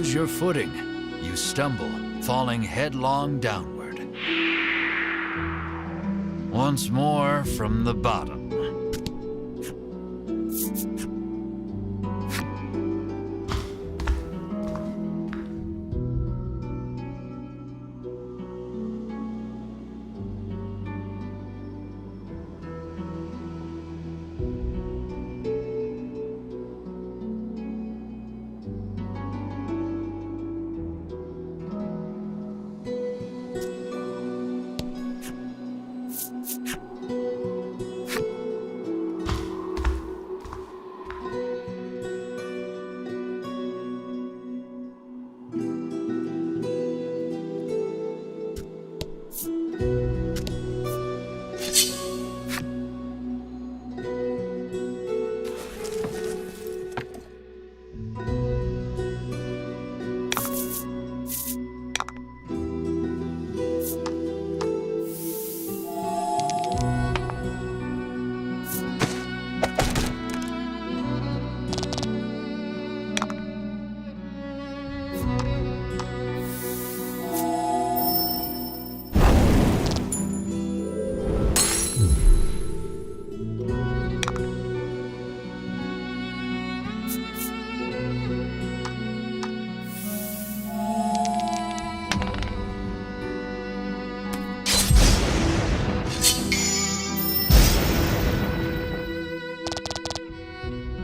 lose your footing. You stumble, falling headlong downward. Once more from the bottom.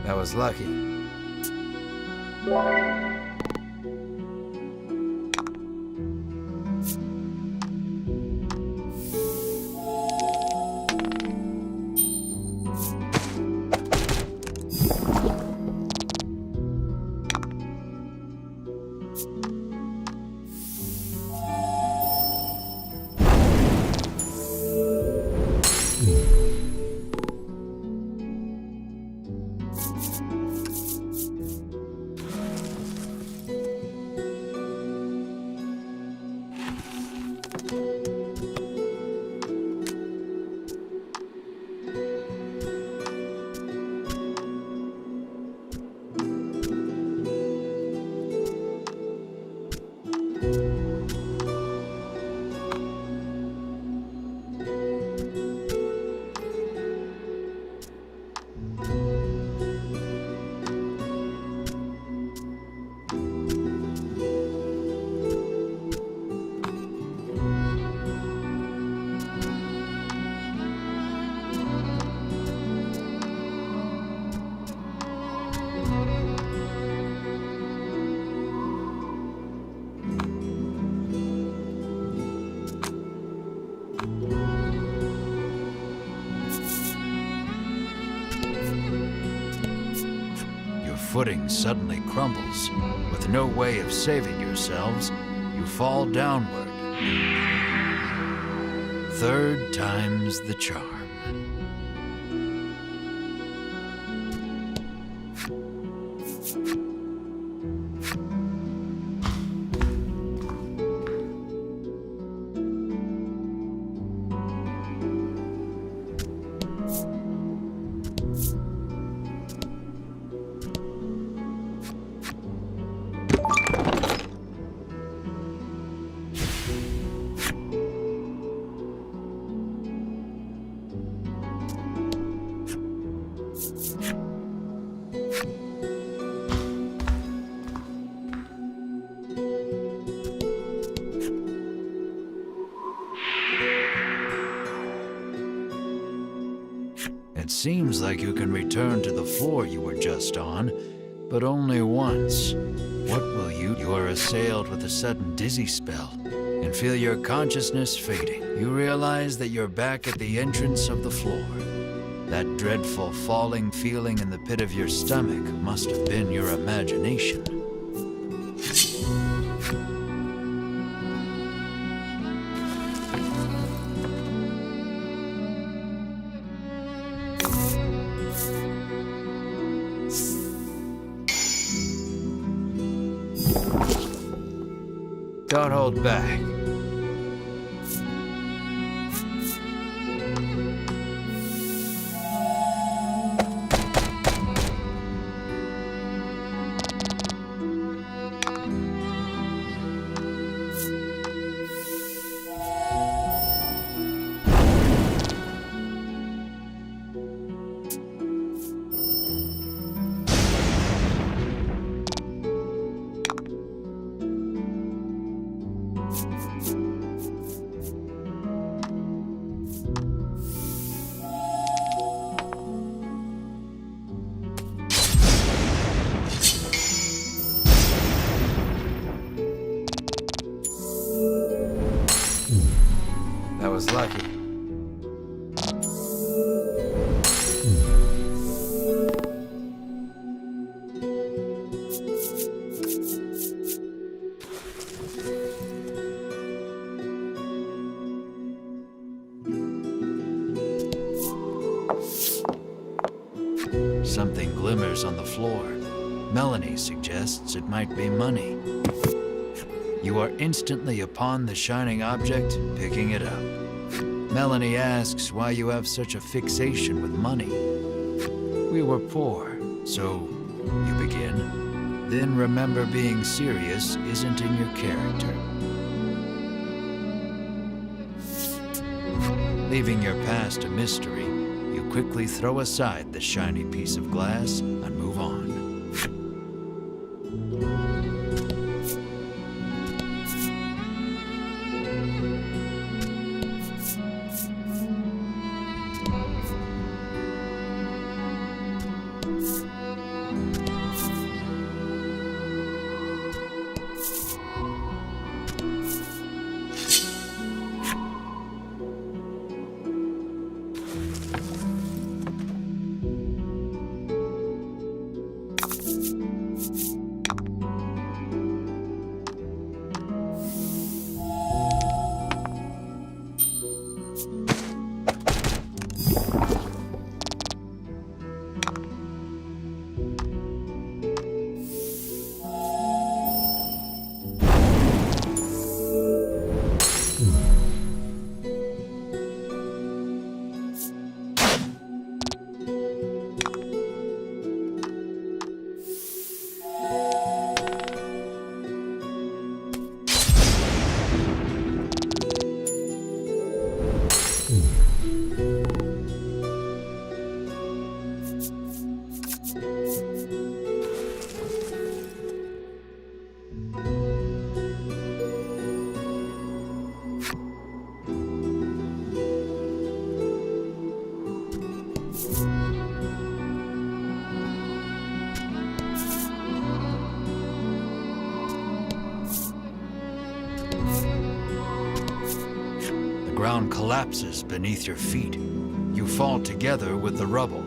That was lucky. Footing suddenly crumbles. With no way of saving yourselves, you fall downward. Third time's the charm. It seems like you can return to the floor you were just on, but only once. What will you? You are assailed with a sudden dizzy spell and feel your consciousness fading. You realize that you're back at the entrance of the floor. That dreadful falling feeling in the pit of your stomach must have been your imagination. Don't hold back. Something glimmers on the floor. Melanie suggests it might be money. You are instantly upon the shining object, picking it up. Melanie asks why you have such a fixation with money. We were poor, so you begin. Then remember being serious isn't in your character. Leaving your past a mystery, you quickly throw aside the shiny piece of glass and move on. The ground collapses beneath your feet. You fall together with the rubble.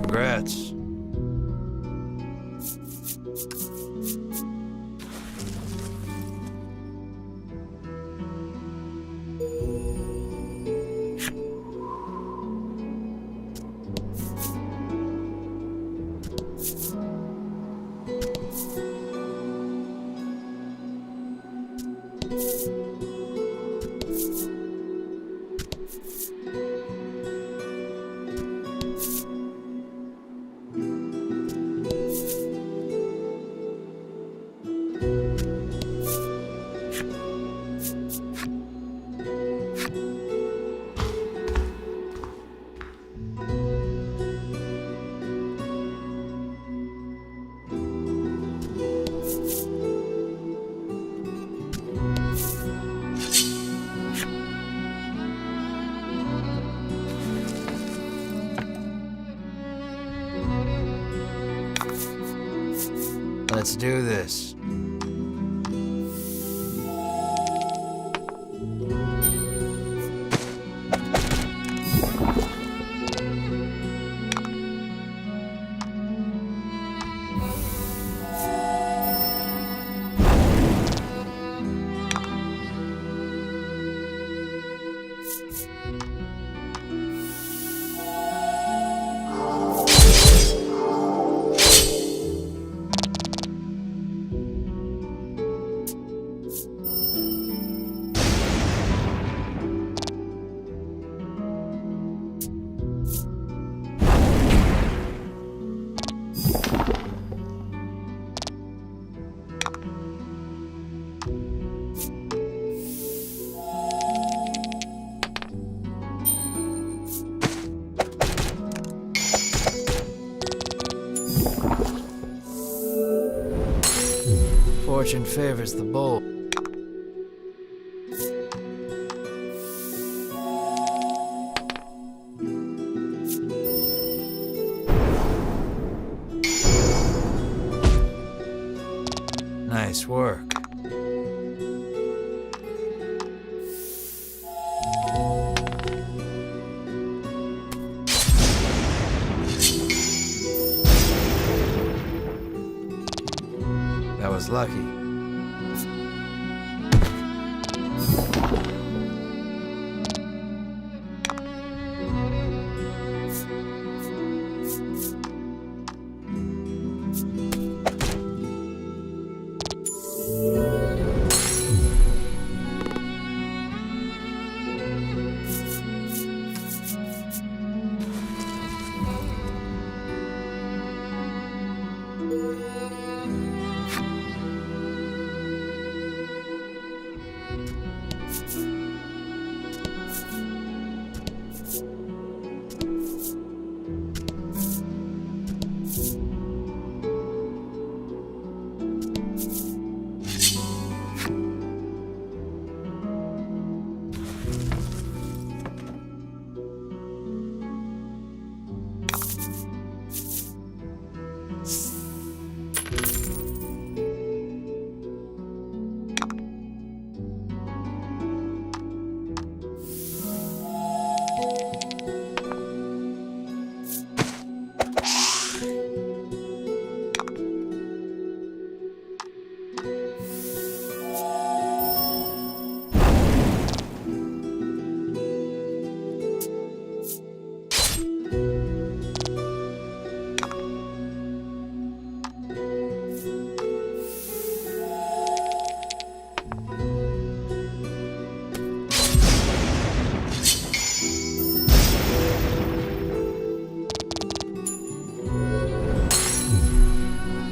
Congrats. Let's do this. Fortune favors the bold. Nice work. That was lucky.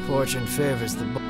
Fortune favors the bold.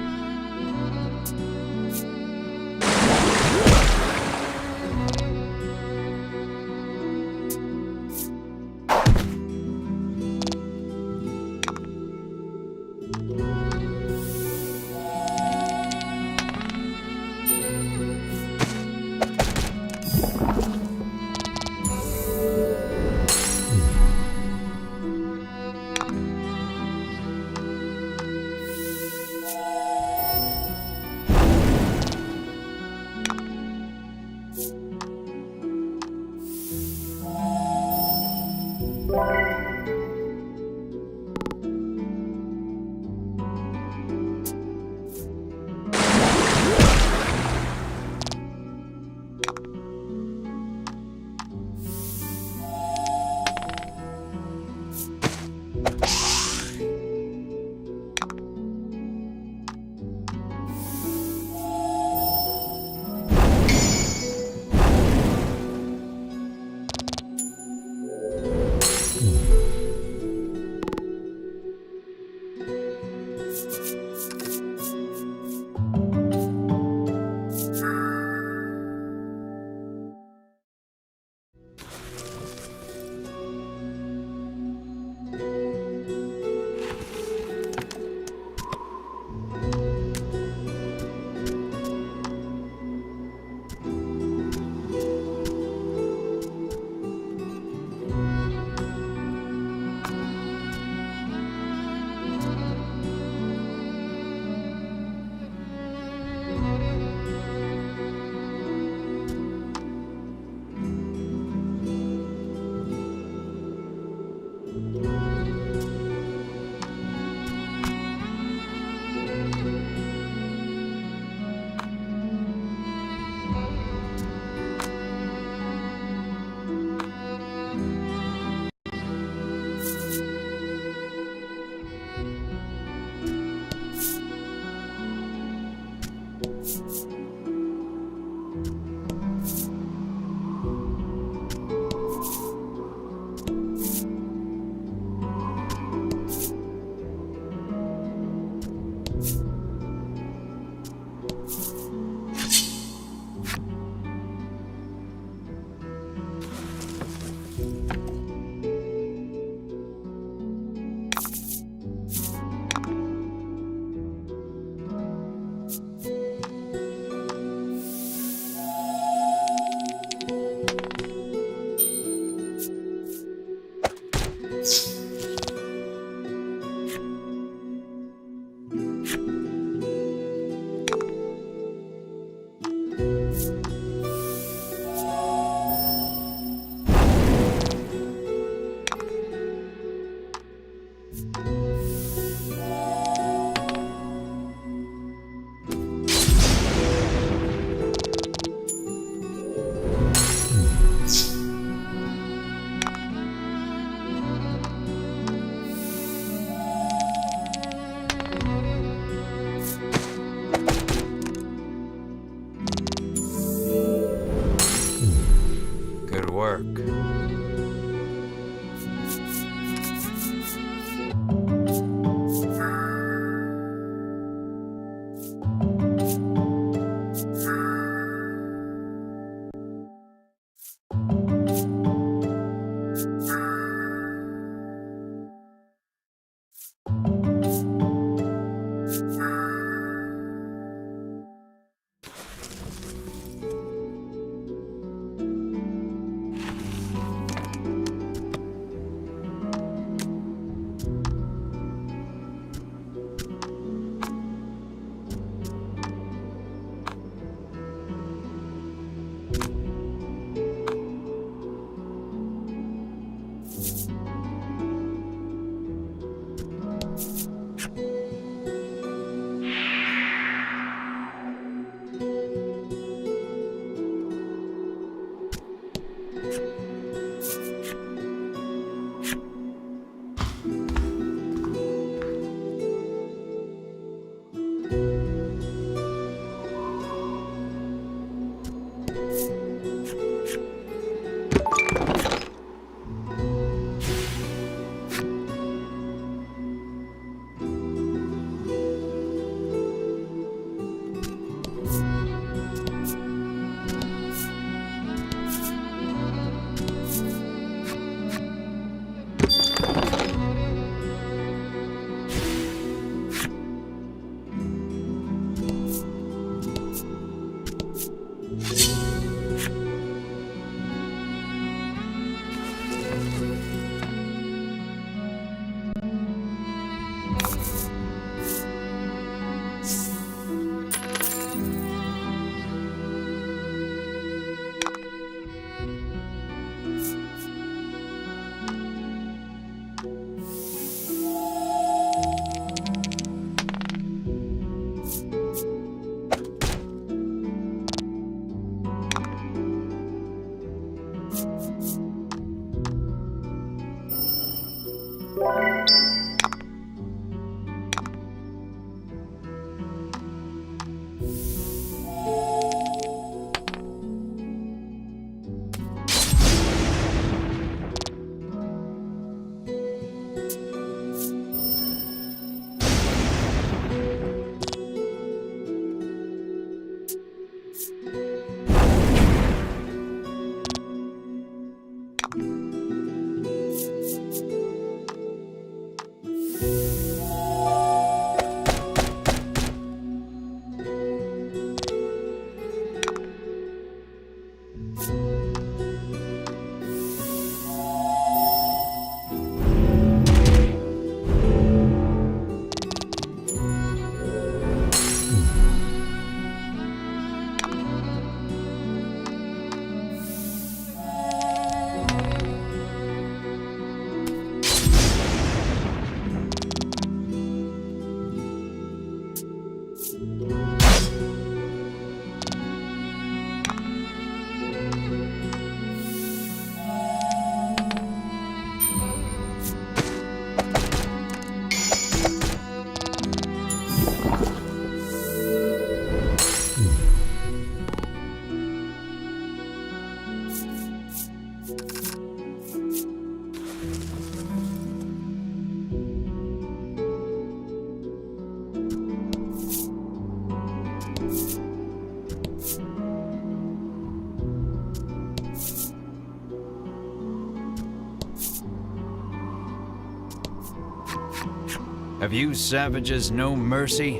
Have you savages no mercy?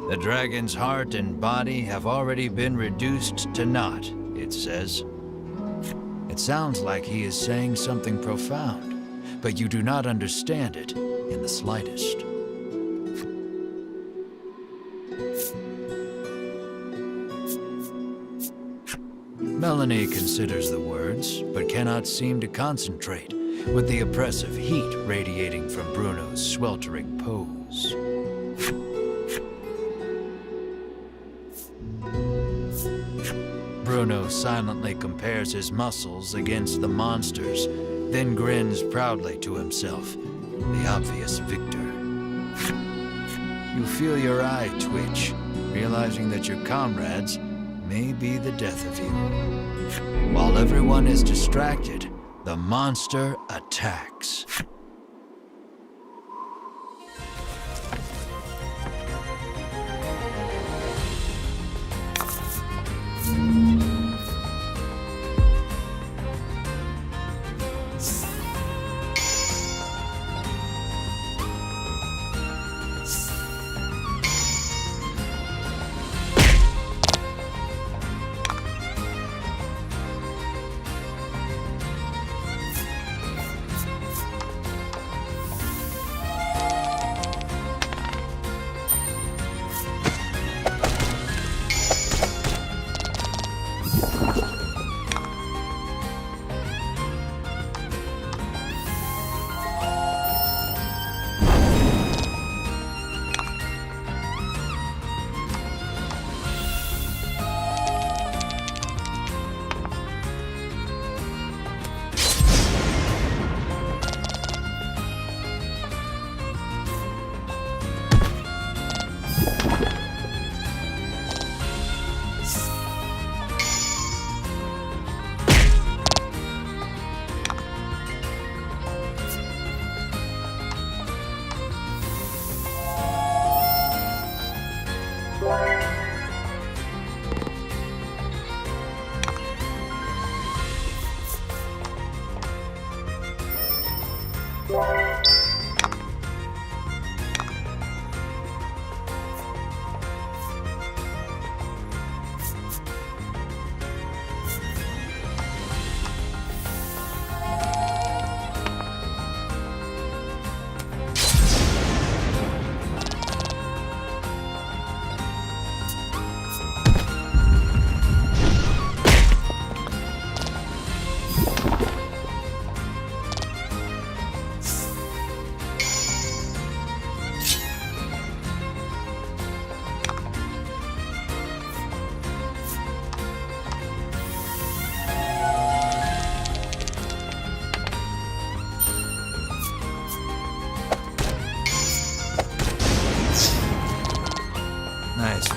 The dragon's heart and body have already been reduced to naught, it says. It sounds like he is saying something profound, but you do not understand it in the slightest. Melanie considers the words, but cannot seem to concentrate, with the oppressive heat radiating from Bruno's sweltering pose. Bruno silently compares his muscles against the monster's, then grins proudly to himself, the obvious victor. You feel your eye twitch, realizing that your comrades may be the death of you. While everyone is distracted, the monster attacks.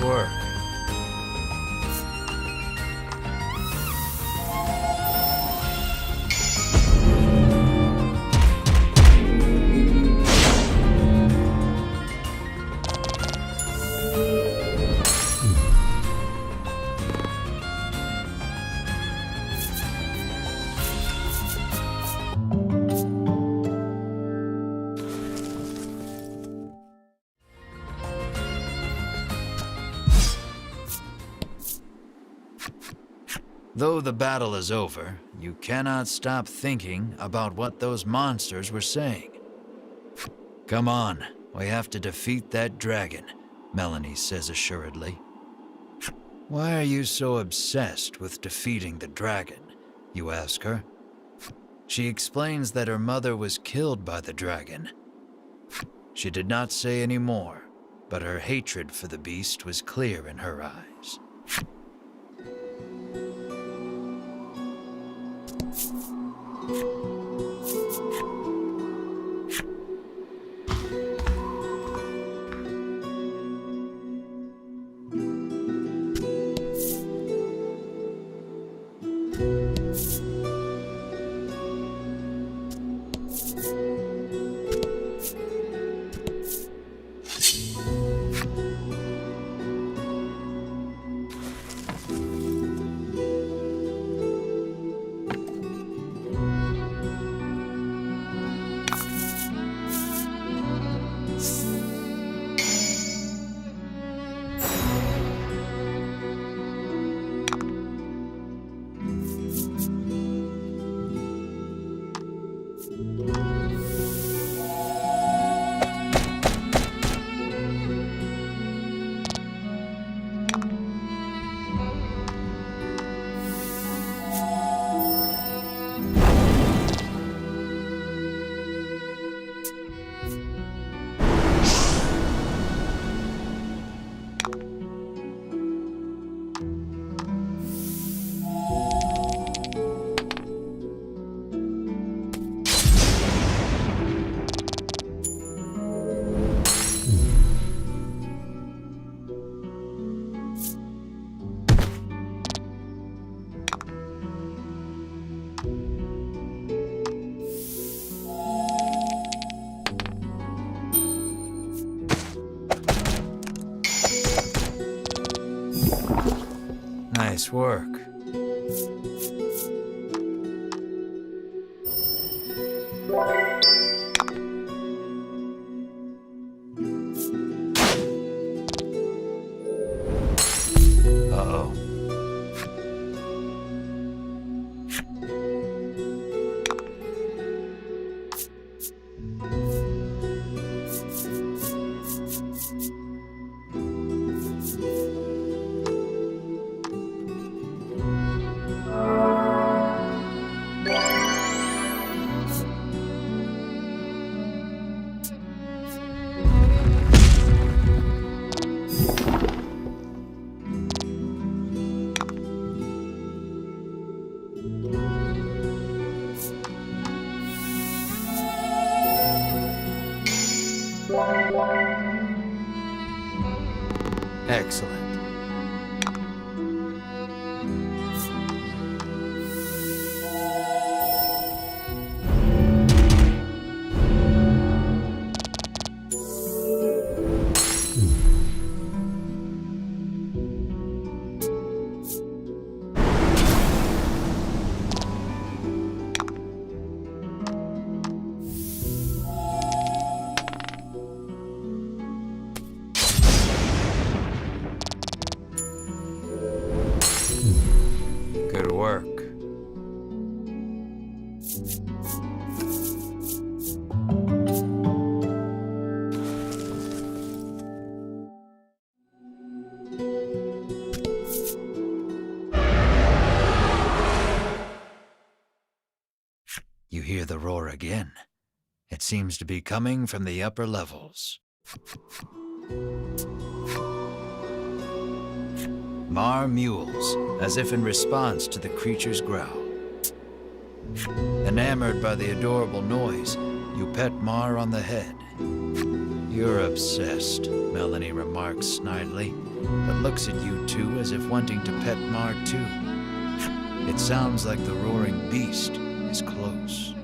Nice work. Though the battle is over, you cannot stop thinking about what those monsters were saying. Come on, we have to defeat that dragon, Melanie says assuredly. Why are you so obsessed with defeating the dragon? You ask her. She explains that her mother was killed by the dragon. She did not say any more, but her hatred for the beast was clear in her eyes. Nice work. Uh-oh. Excellent. Good work. You hear the roar again. It seems to be coming from the upper levels. Mar mews, as if in response to the creature's growl. Enamored by the adorable noise, you pet Mar on the head. You're obsessed, Melanie remarks snidely, but looks at you two as if wanting to pet Mar too. It sounds like the roaring beast is close.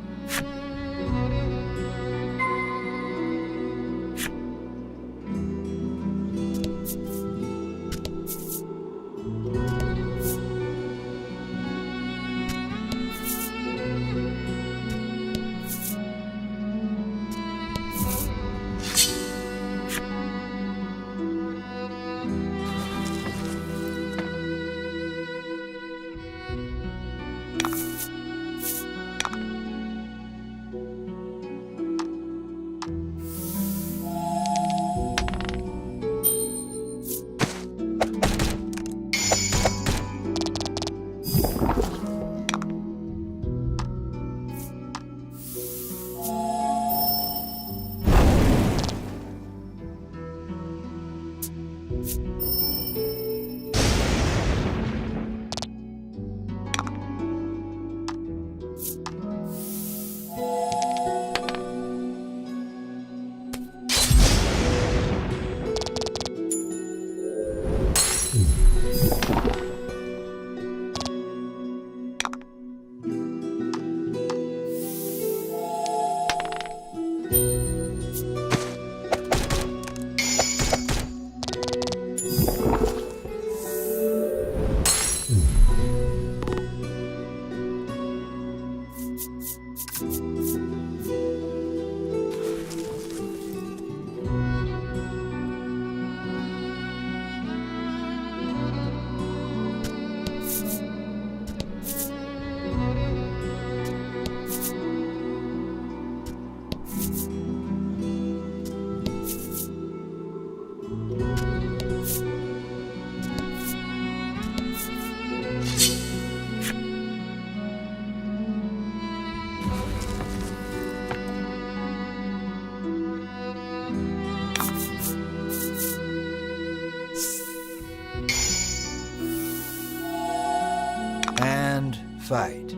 And fight.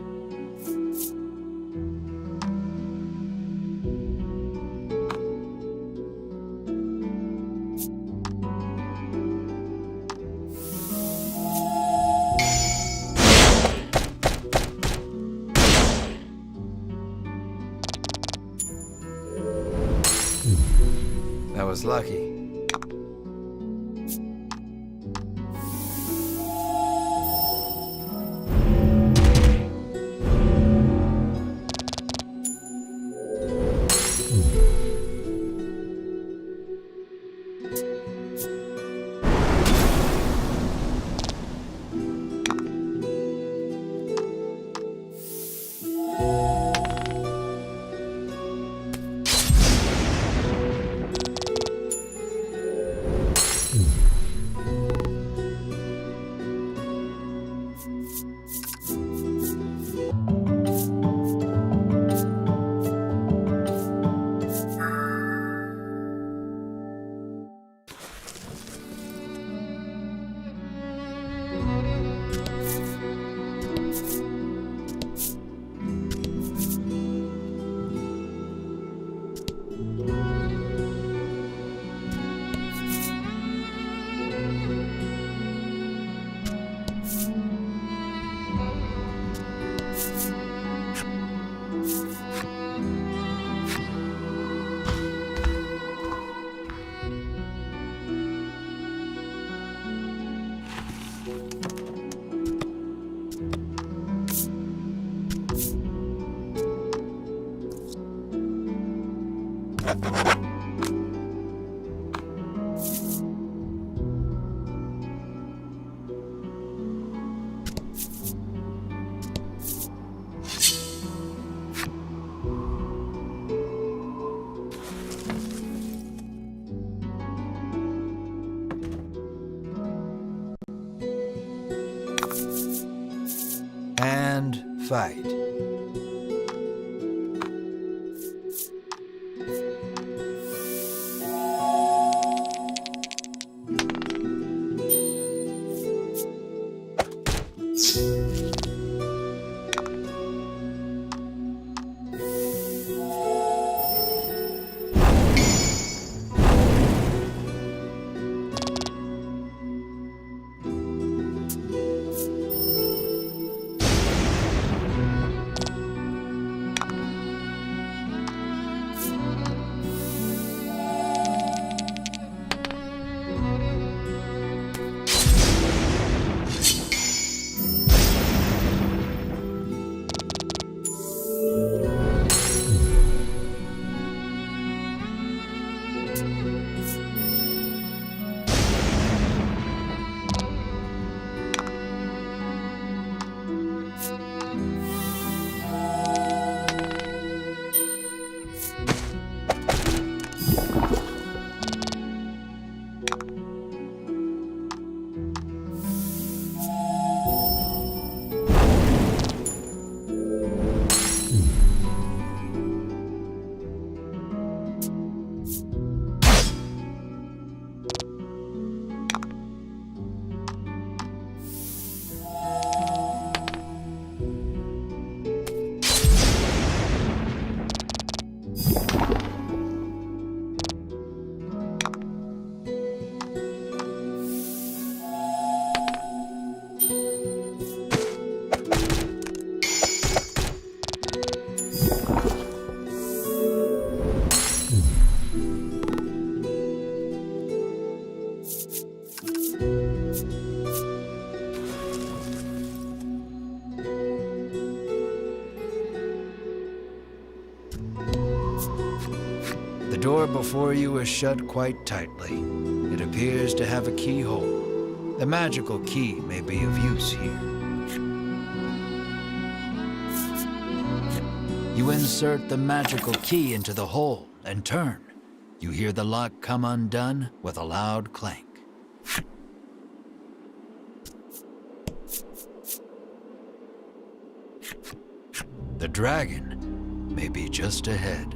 That was lucky. And fight. The door before you is shut quite tightly. It appears to have a keyhole. The magical key may be of use here. You insert the magical key into the hole and turn. You hear the lock come undone with a loud clank. The dragon may be just ahead.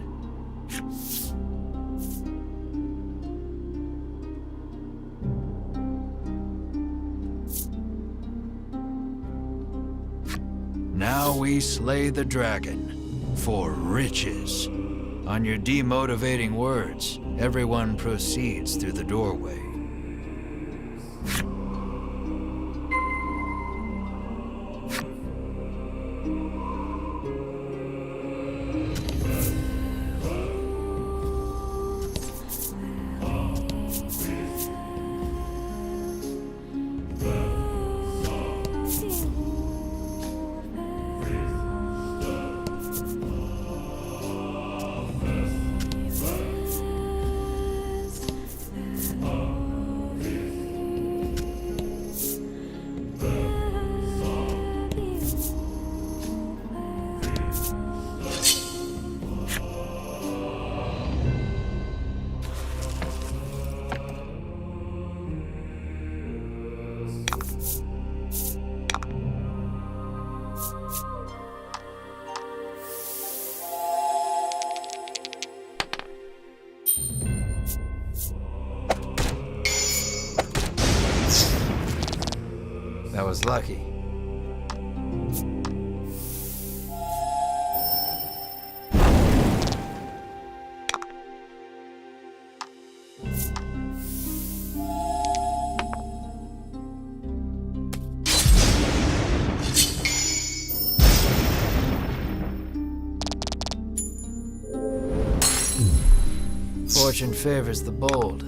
Now we slay the dragon for riches. On your demotivating words, everyone proceeds through the doorway. That was lucky. Fortune favors the bold.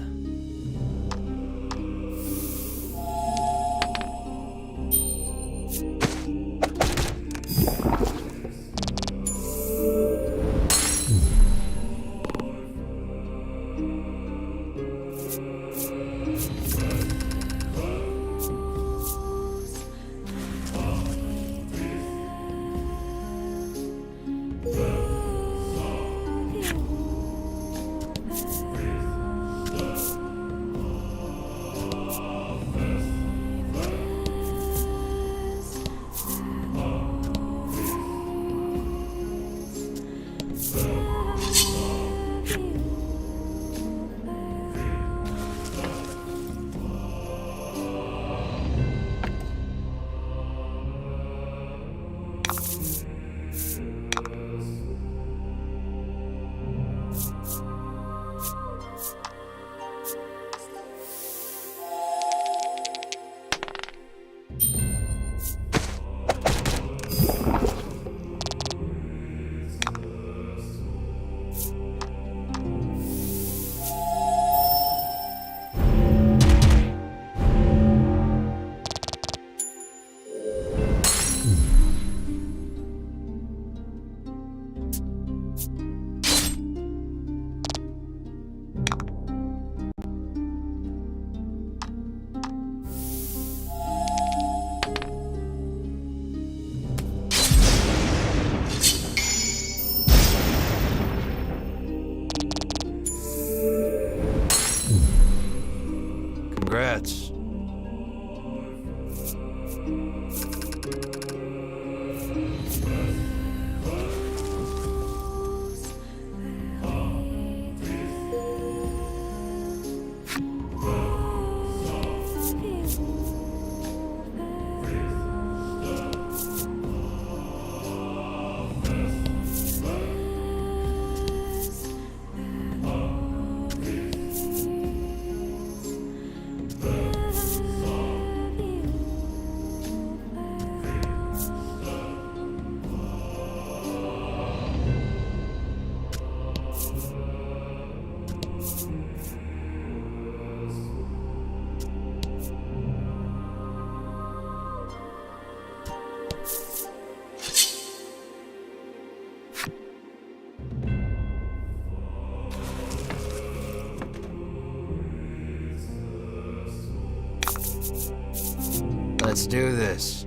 Let's do this.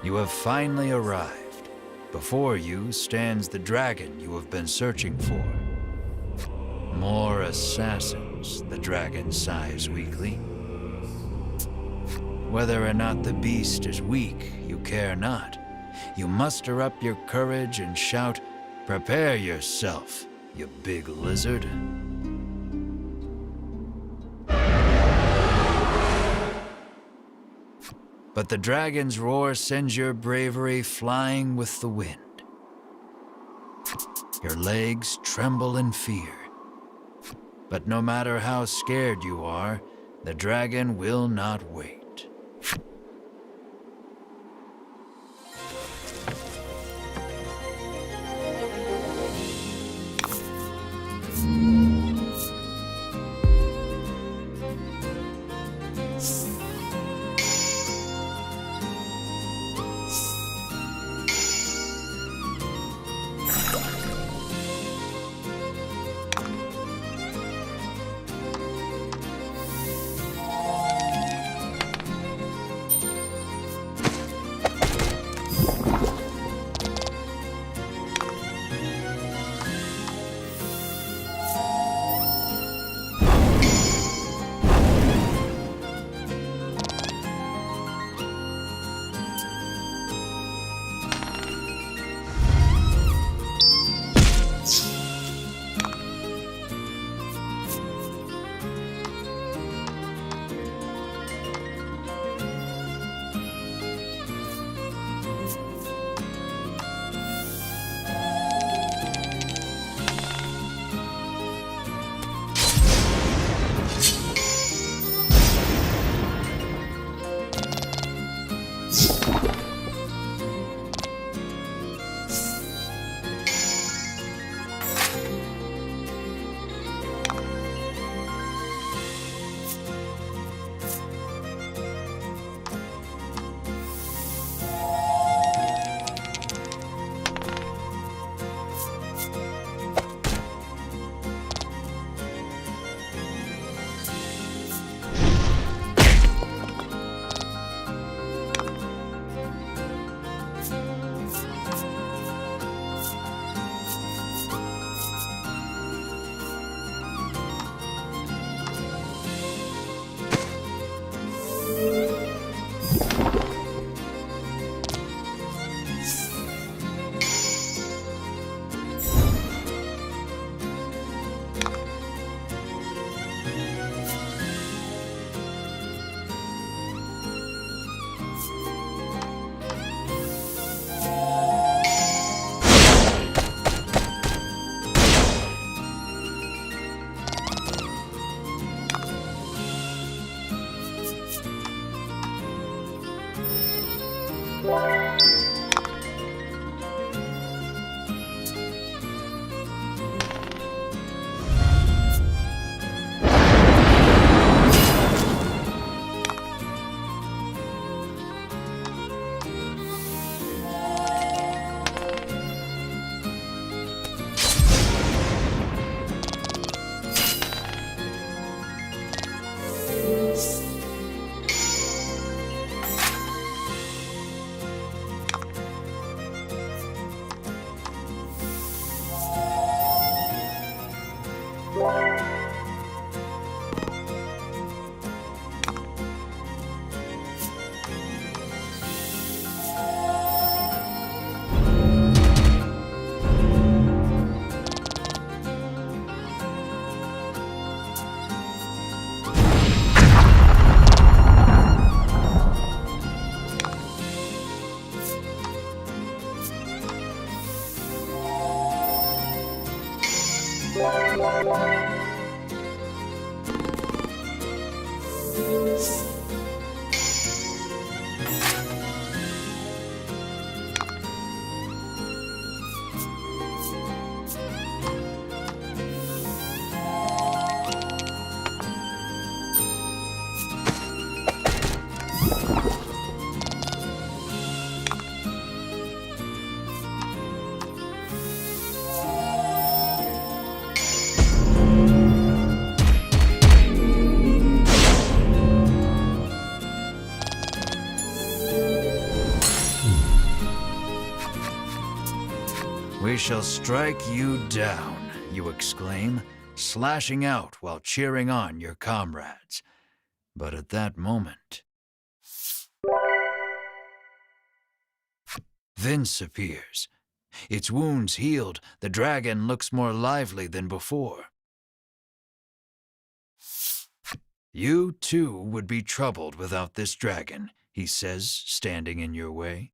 You have finally arrived. Before you stands the dragon you have been searching for. More assassins, the dragon sighs weakly. Whether or not the beast is weak, you care not. You muster up your courage and shout, "Prepare yourself, you big lizard." But the dragon's roar sends your bravery flying with the wind. Your legs tremble in fear. But no matter how scared you are, the dragon will not wait. We shall strike you down, you exclaim, slashing out while cheering on your comrades. But at that moment, Vince appears. Its wounds healed, the dragon looks more lively than before. You too would be troubled without this dragon, he says, standing in your way.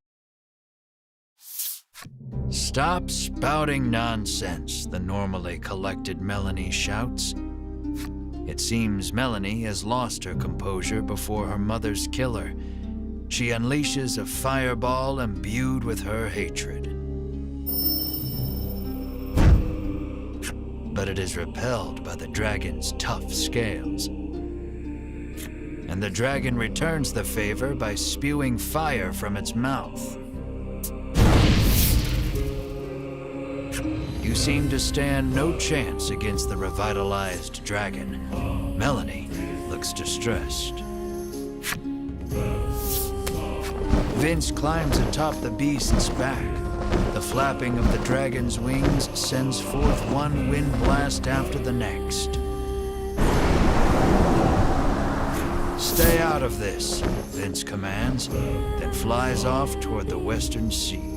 Stop spouting nonsense, the normally collected Melanie shouts. It seems Melanie has lost her composure before her mother's killer. She unleashes a fireball imbued with her hatred. But it is repelled by the dragon's tough scales. And the dragon returns the favor by spewing fire from its mouth. You seem to stand no chance against the revitalized dragon. Melanie looks distressed. Vince climbs atop the beast's back. The flapping of the dragon's wings sends forth one wind blast after the next. Stay out of this, Vince commands, then flies off toward the western sea.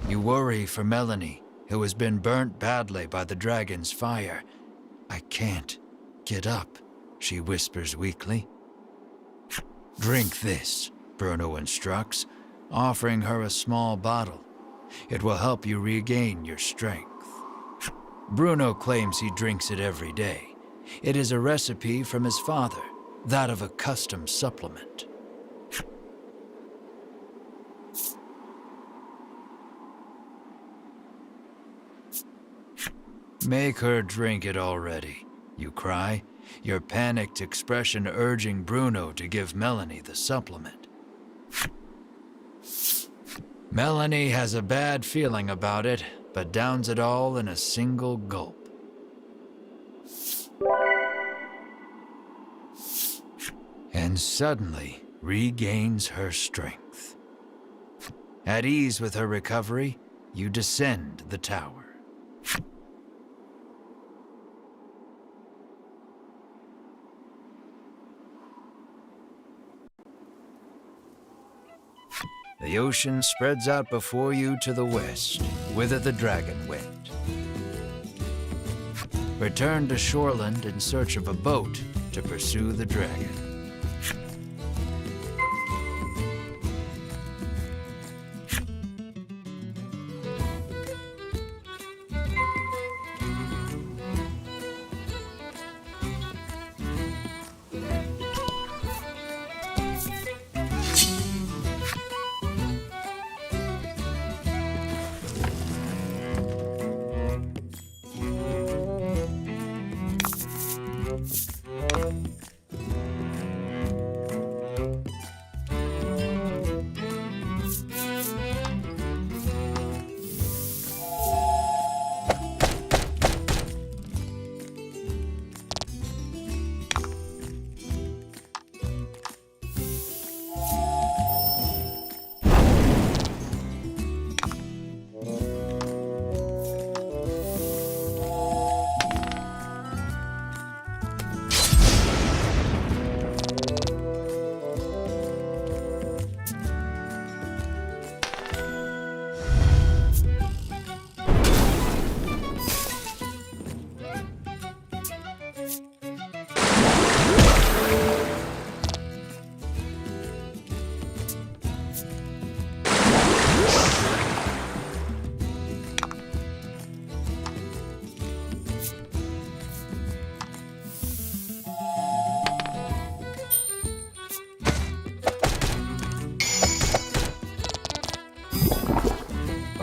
You worry for Melanie, who has been burnt badly by the dragon's fire. I can't get up, she whispers weakly. Drink this, Bruno instructs, offering her a small bottle. It will help you regain your strength. Bruno claims he drinks it every day. It is a recipe from his father, that of a custom supplement. Make her drink it already, you cry, your panicked expression urging Bruno to give Melanie the supplement. Melanie has a bad feeling about it, but downs it all in a single gulp. And suddenly regains her strength. At ease with her recovery, you descend the tower. The ocean spreads out before you to the west, whither the dragon went. Return to shoreland in search of a boat to pursue the dragon.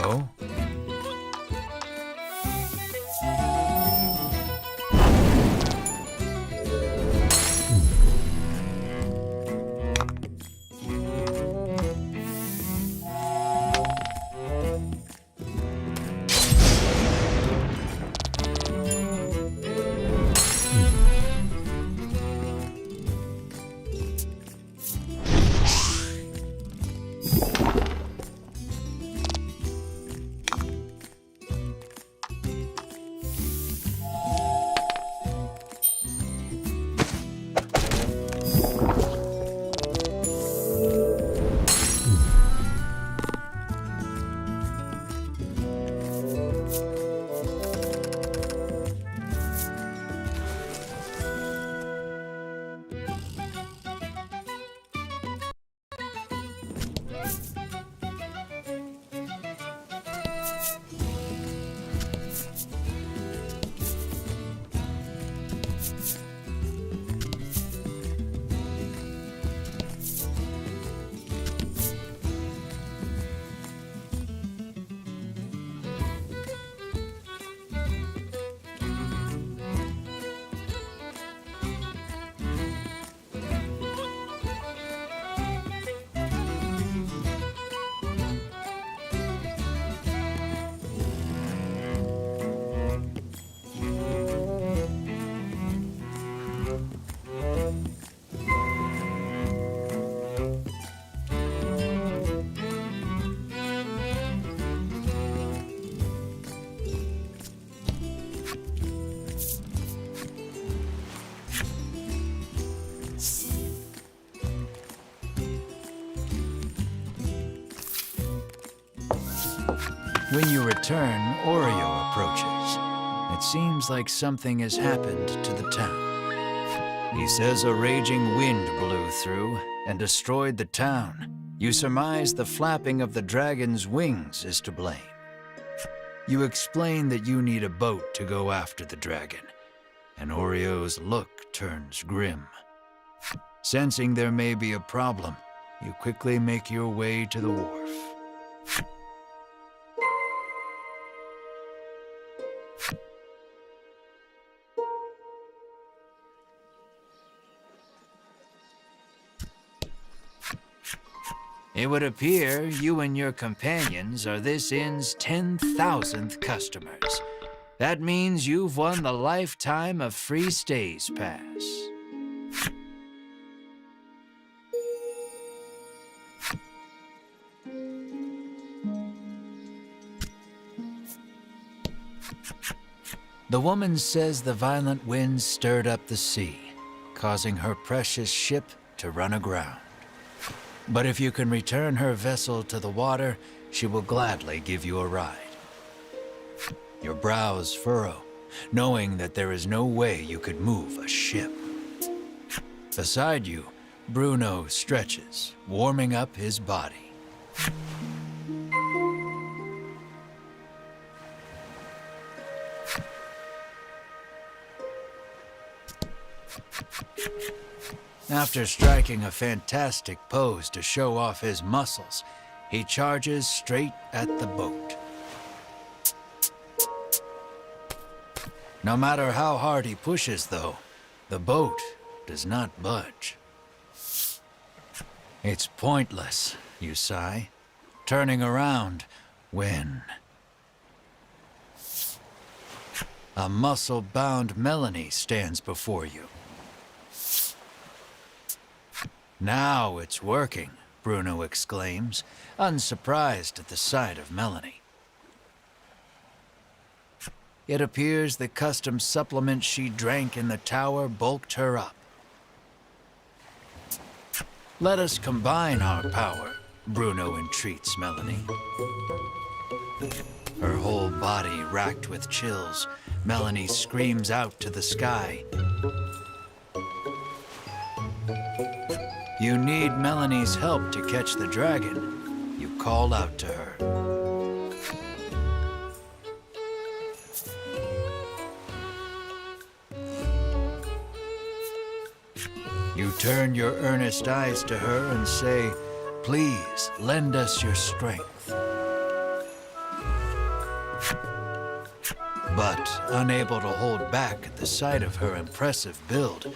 Oh? When you return, Oreo approaches. It seems like something has happened to the town. He says a raging wind blew through and destroyed the town. You surmise the flapping of the dragon's wings is to blame. You explain that you need a boat to go after the dragon, and Oreo's look turns grim. Sensing there may be a problem, you quickly make your way to the wharf. It would appear you and your companions are this inn's 10,000th customers. That means you've won the lifetime of free stays pass. The woman says the violent winds stirred up the sea, causing her precious ship to run aground. But if you can return her vessel to the water, she will gladly give you a ride. Your brows furrow, knowing that there is no way you could move a ship. Beside you, Bruno stretches, warming up his body. After striking a fantastic pose to show off his muscles, he charges straight at the boat. No matter how hard he pushes, though, the boat does not budge. It's pointless, you sigh, turning around when a muscle-bound Melanie stands before you. Now it's working, Bruno exclaims, unsurprised at the sight of Melanie. It appears the custom supplement she drank in the tower bulked her up. Let us combine our power, Bruno entreats Melanie. Her whole body racked with chills, Melanie screams out to the sky. You need Melanie's help to catch the dragon. You call out to her. You turn your earnest eyes to her and say, "Please, lend us your strength." But, unable to hold back at the sight of her impressive build,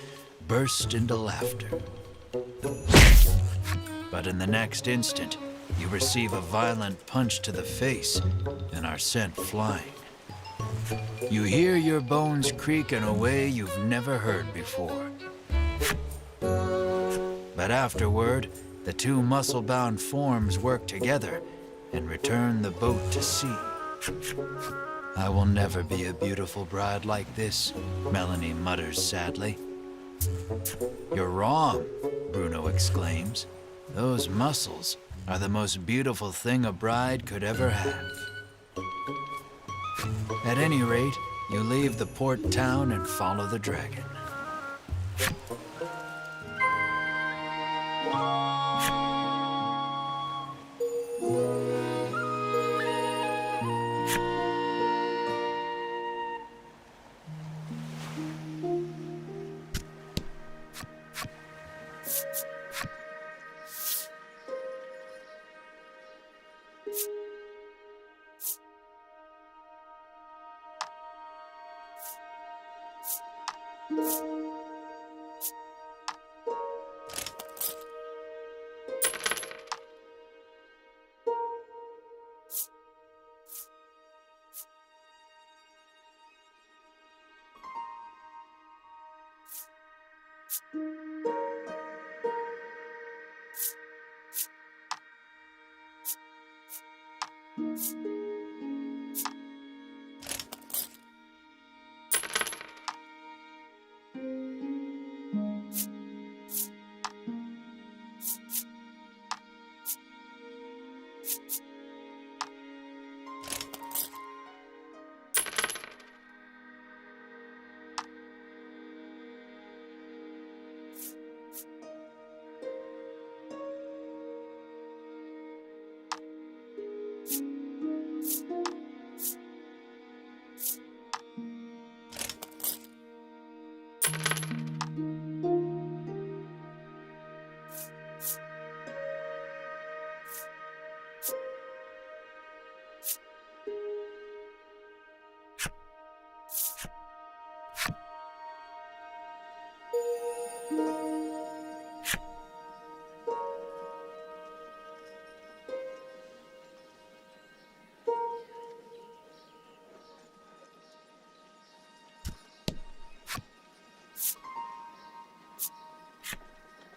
burst into laughter. But in the next instant, you receive a violent punch to the face and are sent flying. You hear your bones creak in a way you've never heard before. But afterward, the two muscle-bound forms work together and return the boat to sea. I will never be a beautiful bride like this, Melanie mutters sadly. You're wrong, Bruno exclaims. Those muscles are the most beautiful thing a bride could ever have. At any rate, you leave the port town and follow the dragon.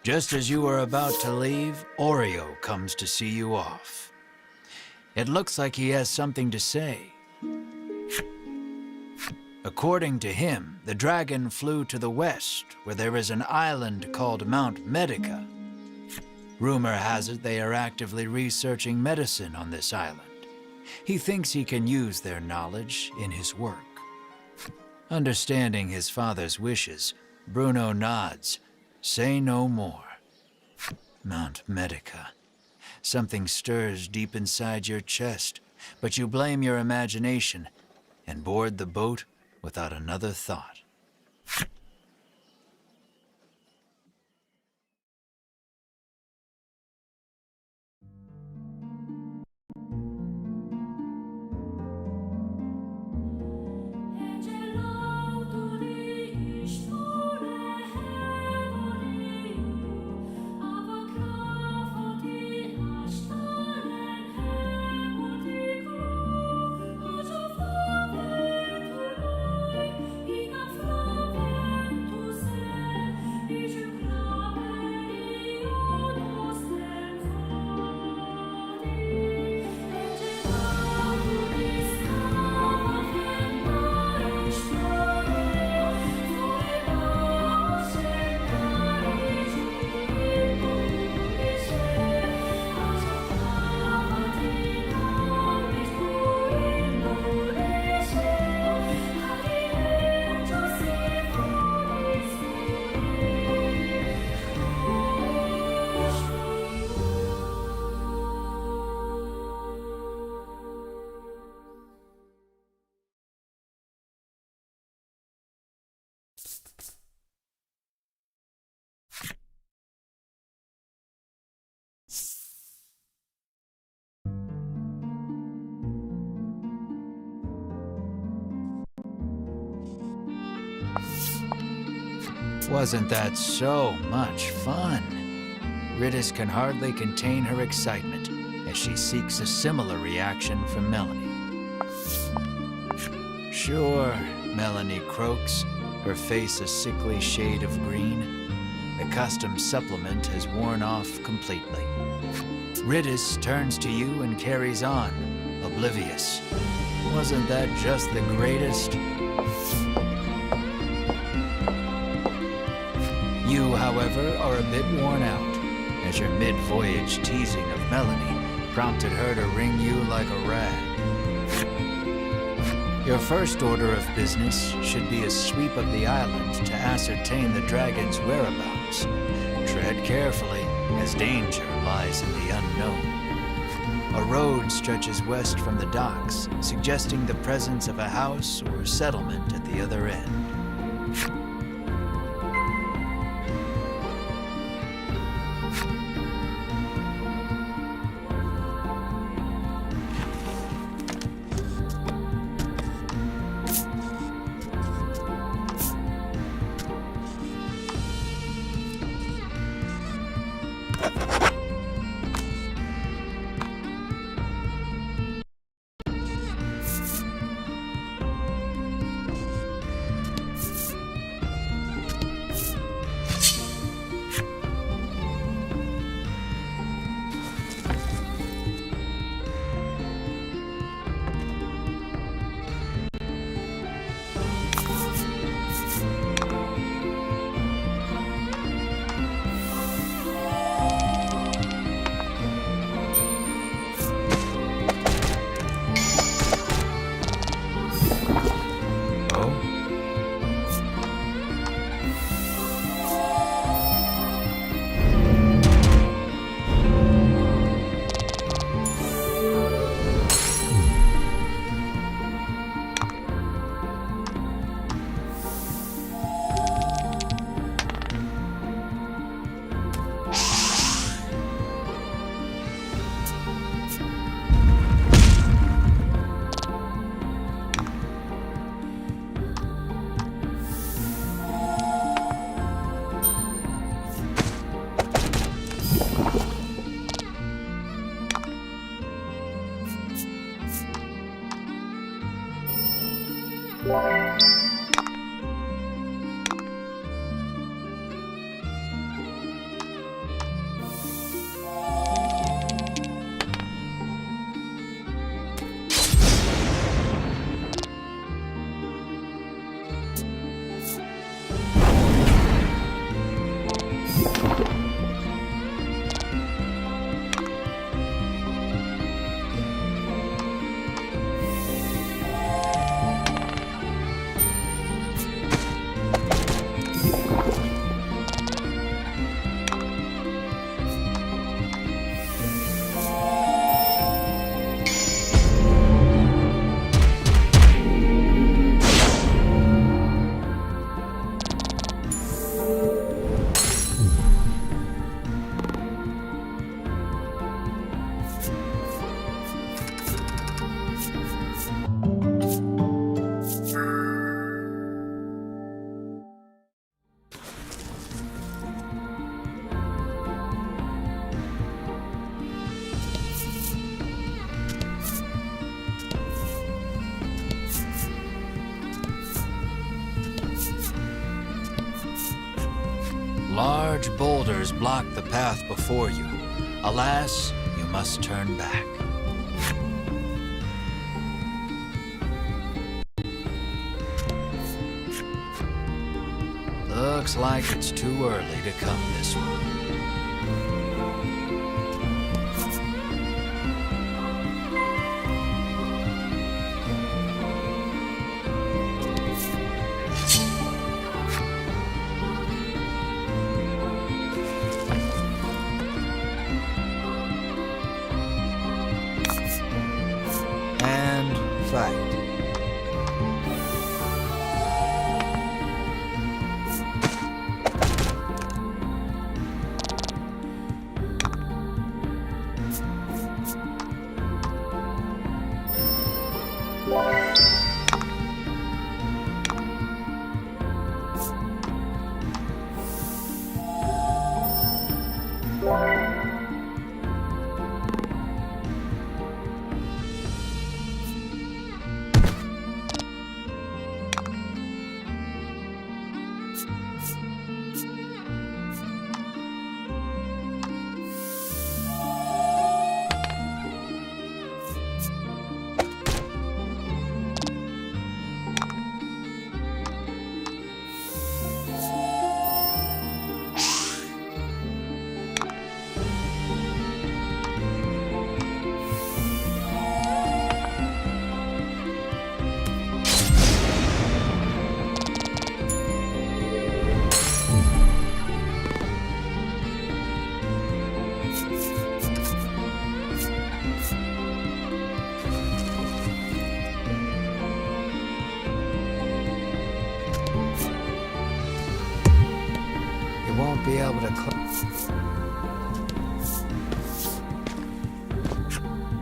Just as you are about to leave, Oreo comes to see you off. It looks like he has something to say. According to him, the dragon flew to the west, where there is an island called Mount Medica. Rumor has it they are actively researching medicine on this island. He thinks he can use their knowledge in his work. Understanding his father's wishes, Bruno nods. Say no more. Mount Medica. Something stirs deep inside your chest, but you blame your imagination and board the boat without another thought. Wasn't that so much fun? Ritis can hardly contain her excitement as she seeks a similar reaction from Melanie. Sure, Melanie croaks, her face a sickly shade of green. The custom supplement has worn off completely. Ritis turns to you and carries on, oblivious. Wasn't that just the greatest? You, however, are a bit worn out, as your mid-voyage teasing of Melanie prompted her to wring you like a rag. Your first order of business should be a sweep of the island to ascertain the dragon's whereabouts. Tread carefully, as danger lies in the unknown. A road stretches west from the docks, suggesting the presence of a house or settlement at the other end. Large boulders block the path before you. Alas, you must turn back. Looks like it's too early to come this way. And fight. Be able to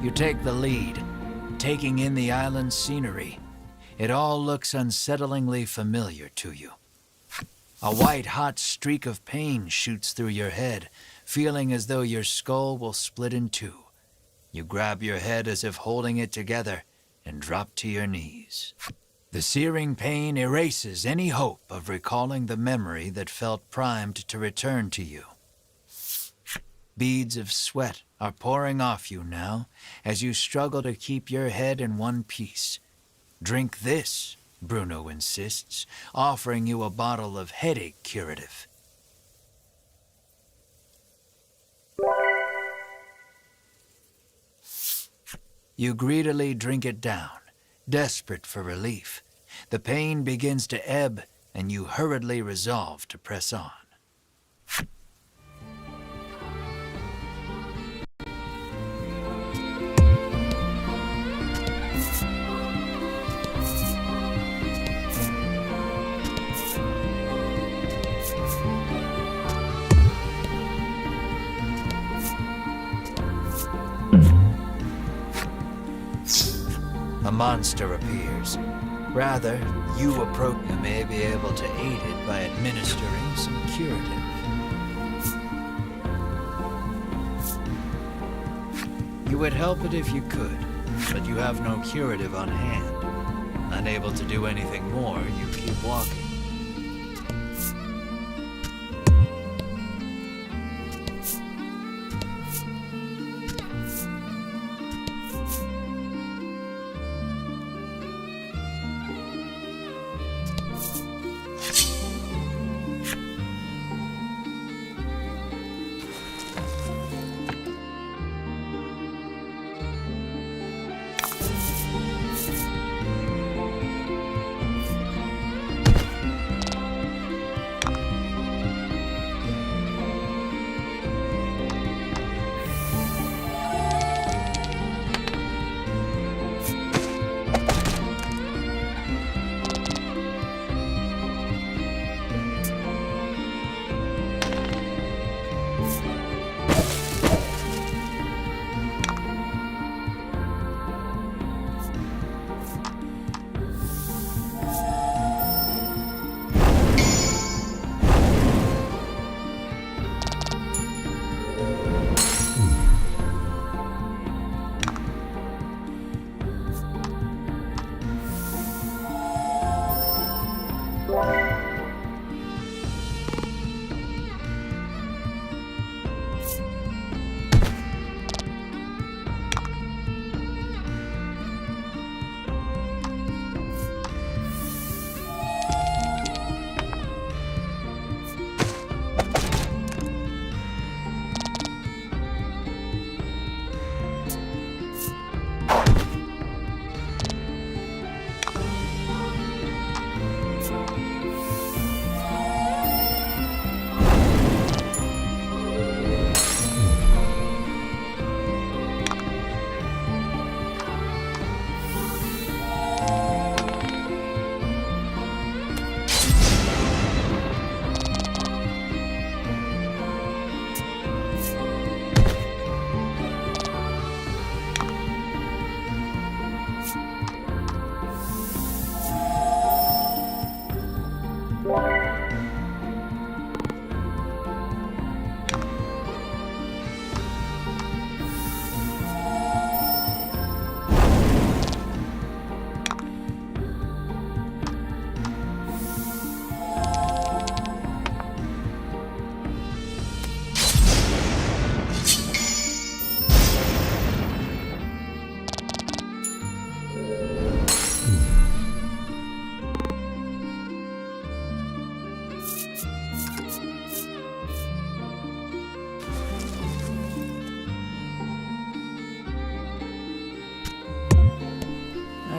You take the lead, taking in the island's scenery. It all looks unsettlingly familiar to you. A white hot streak of pain shoots through your head, feeling as though your skull will split in two. You grab your head as if holding it together and drop to your knees. The searing pain erases any hope of recalling the memory that felt primed to return to you. Beads of sweat are pouring off you now as you struggle to keep your head in one piece. Drink this, Bruno insists, offering you a bottle of headache curative. You greedily drink it down, desperate for relief. The pain begins to ebb, and you hurriedly resolve to press on. A monster appears. Rather, you approach. You may be able to aid it by administering some curative. You would help it if you could, but you have no curative on hand. Unable to do anything more, you keep walking.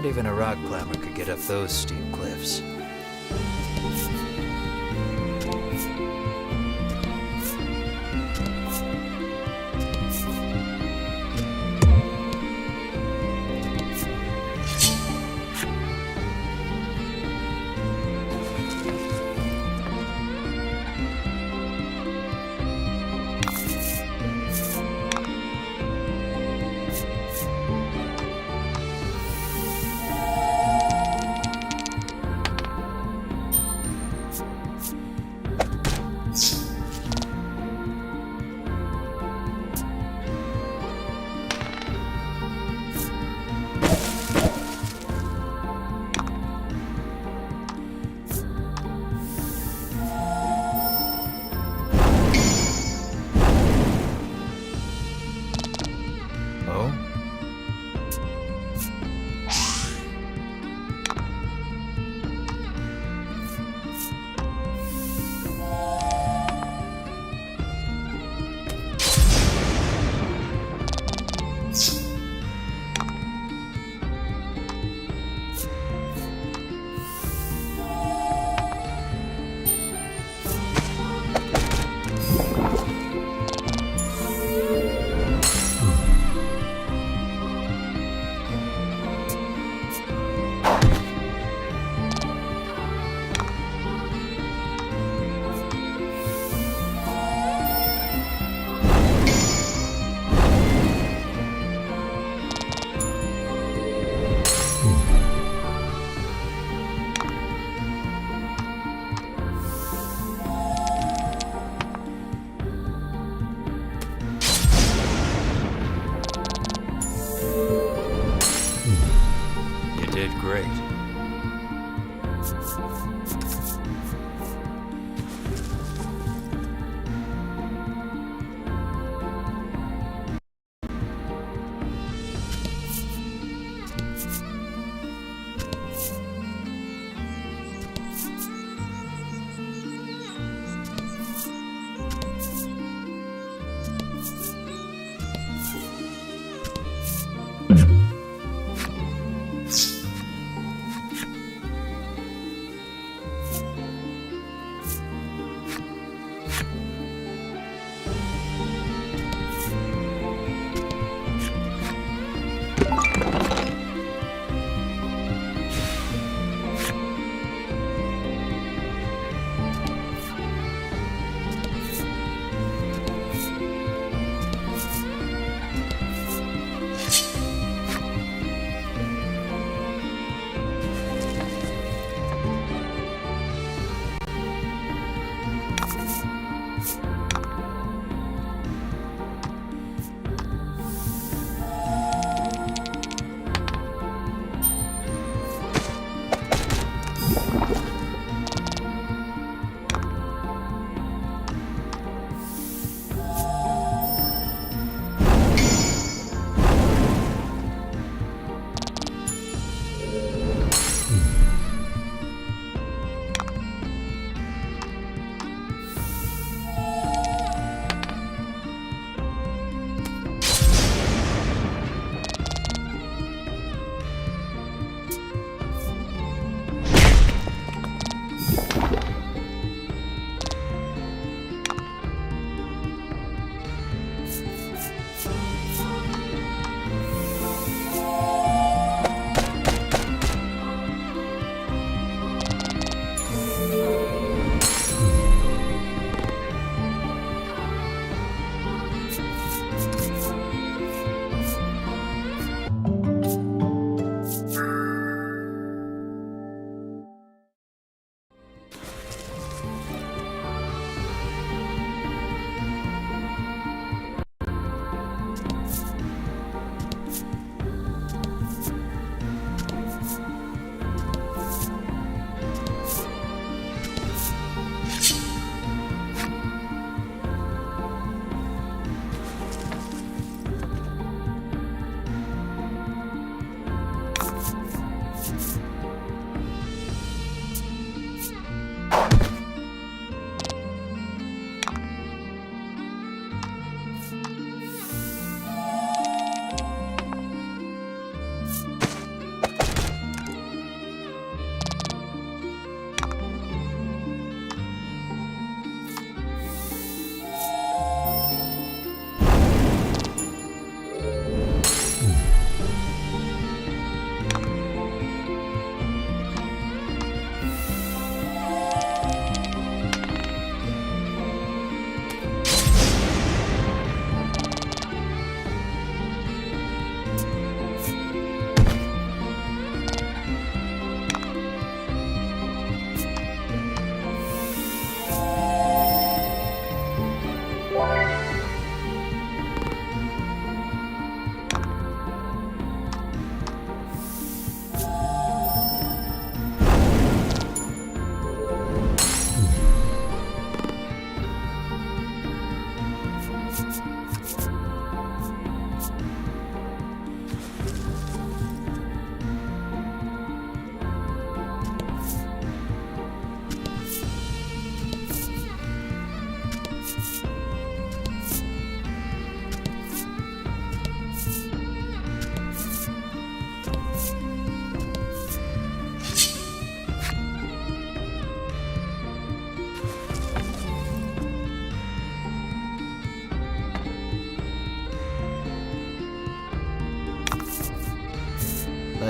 Not even a rock climber could get up those steep cliffs.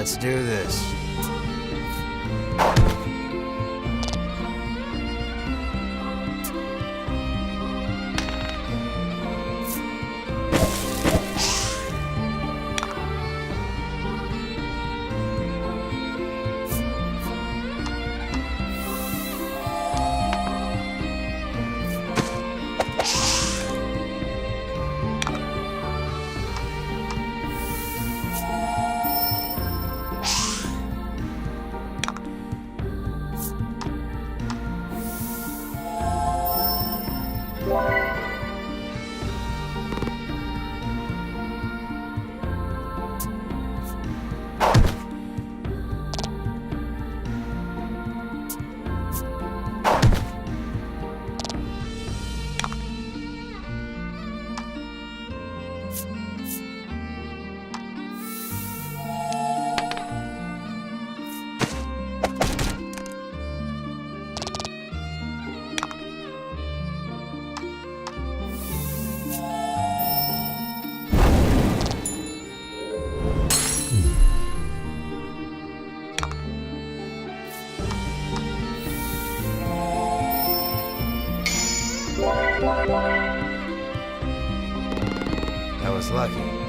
Let's do this. That was lucky.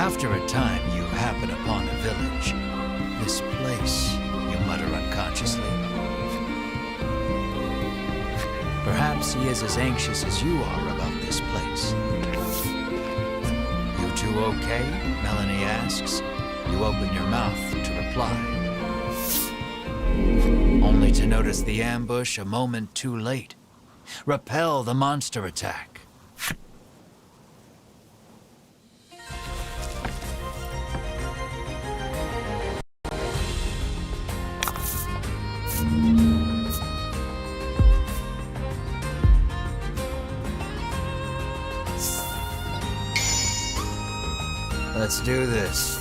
After a time, you happen upon a village. This place, you mutter unconsciously. Perhaps he is as anxious as you are about this place. You two okay? Melanie asks. You open your mouth to reply. Only to notice the ambush a moment too late. Repel the monster attack. Let's do this.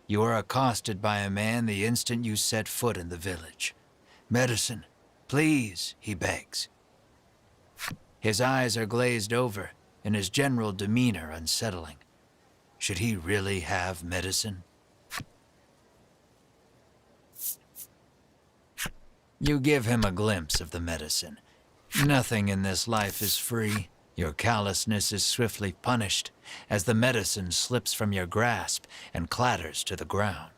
You are accosted by a man the instant you set foot in the village. Medicine, please, he begs. His eyes are glazed over, and his general demeanor unsettling. Should he really have medicine? You give him a glimpse of the medicine. Nothing in this life is free. Your callousness is swiftly punished as the medicine slips from your grasp and clatters to the ground.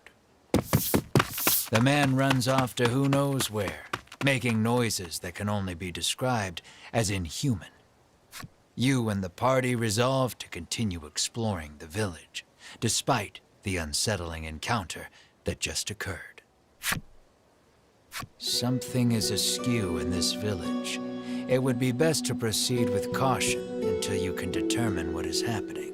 The man runs off to who knows where, making noises that can only be described as inhuman. You and the party resolve to continue exploring the village, despite the unsettling encounter that just occurred. Something is askew in this village. It would be best to proceed with caution until you can determine what is happening.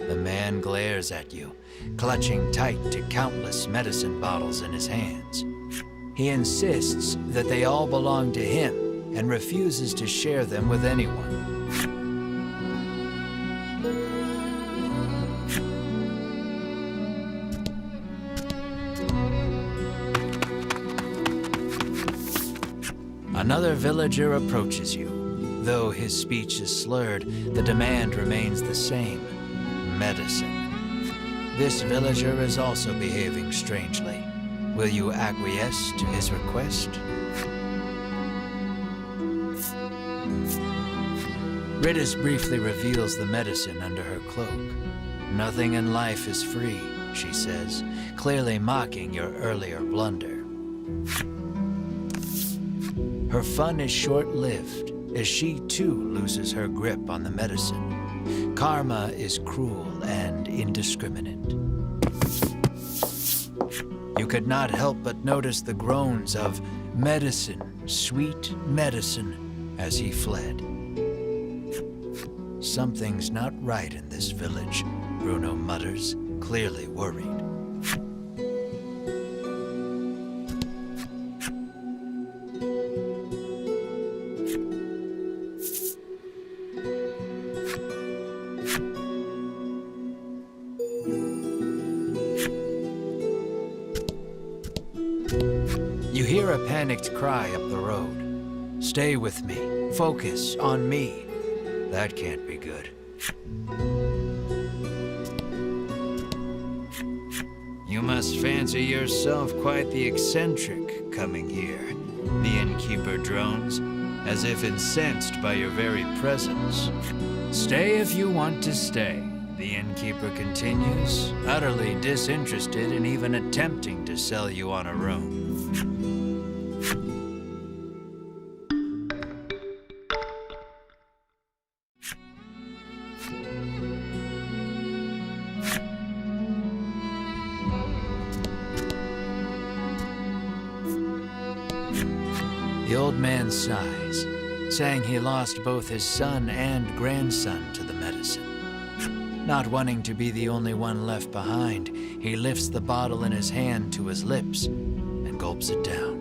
The man glares at you, clutching tight to countless medicine bottles in his hands. He insists that they all belong to him and refuses to share them with anyone. Another villager approaches you. Though his speech is slurred, the demand remains the same: medicine. This villager is also behaving strangely. Will you acquiesce to his request? Riddis briefly reveals the medicine under her cloak. Nothing in life is free, she says, clearly mocking your earlier blunder. Her fun is short-lived, as she too loses her grip on the medicine. Karma is cruel and indiscriminate. You could not help but notice the groans of "medicine, sweet medicine," as he fled. Something's not right in this village, Bruno mutters, clearly worried. You hear a panicked cry up the road. Stay with me. Focus on me. That can't be good. You must fancy yourself quite the eccentric coming here, the innkeeper drones, as if incensed by your very presence. Stay if you want to stay, the innkeeper continues, utterly disinterested in even attempting to sell you on a room. The old man sighs, saying he lost both his son and grandson to the medicine. Not wanting to be the only one left behind, he lifts the bottle in his hand to his lips and gulps it down.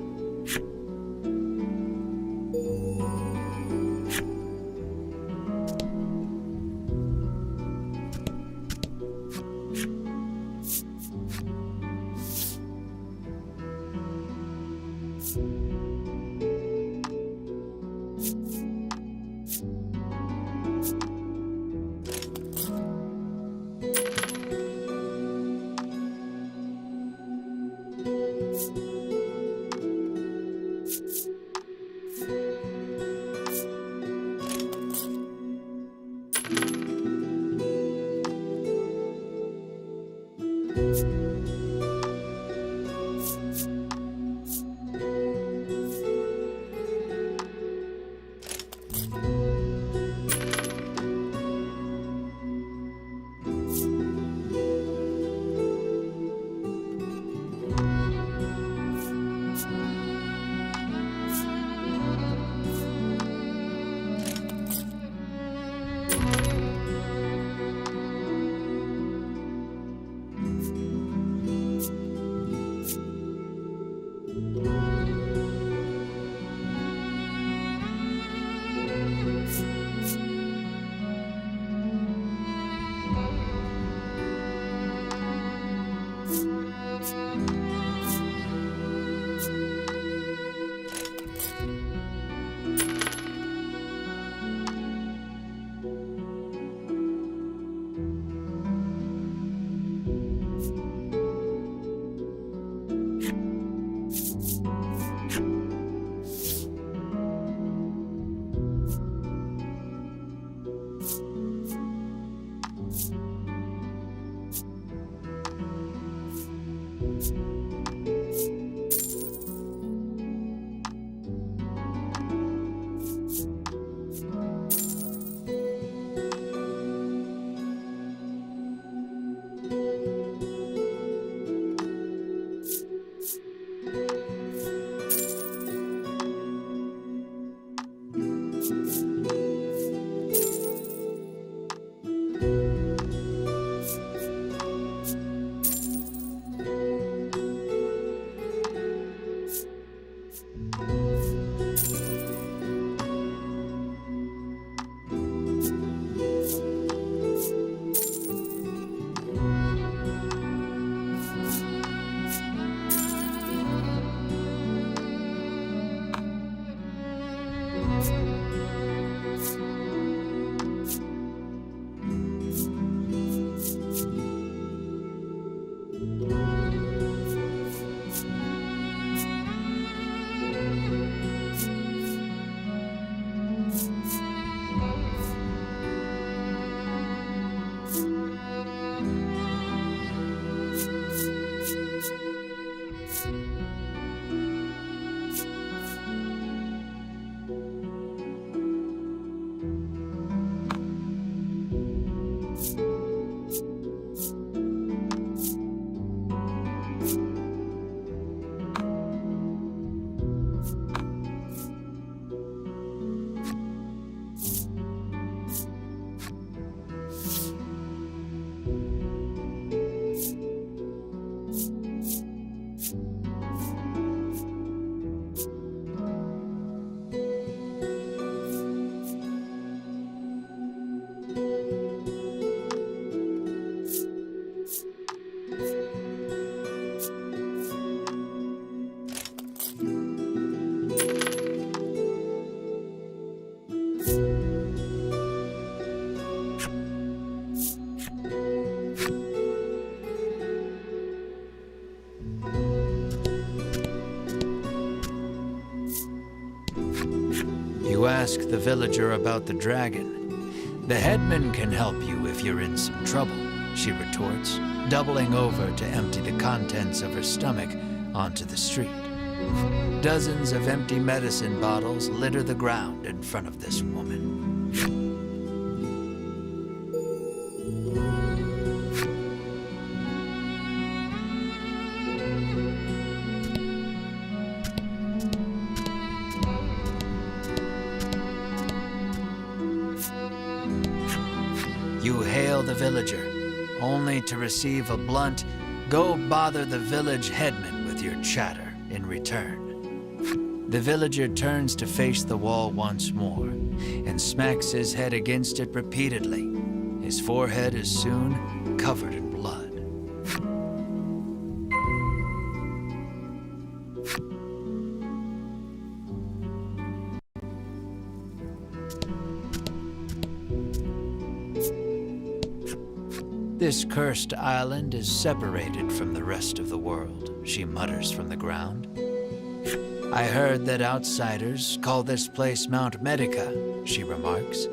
You ask the villager about the dragon. The headman can help you if you're in some trouble, she retorts, doubling over to empty the contents of her stomach onto the street. Dozens of empty medicine bottles litter the ground in front of this woman. You hail the villager, only to receive a blunt, "Go bother the village headman with your chatter," in return. The villager turns to face the wall once more and smacks his head against it repeatedly. His forehead is soon covered in blood. This cursed island is separated from the rest of the world, she mutters from the ground. I heard that outsiders call this place Mount Medica, she remarks,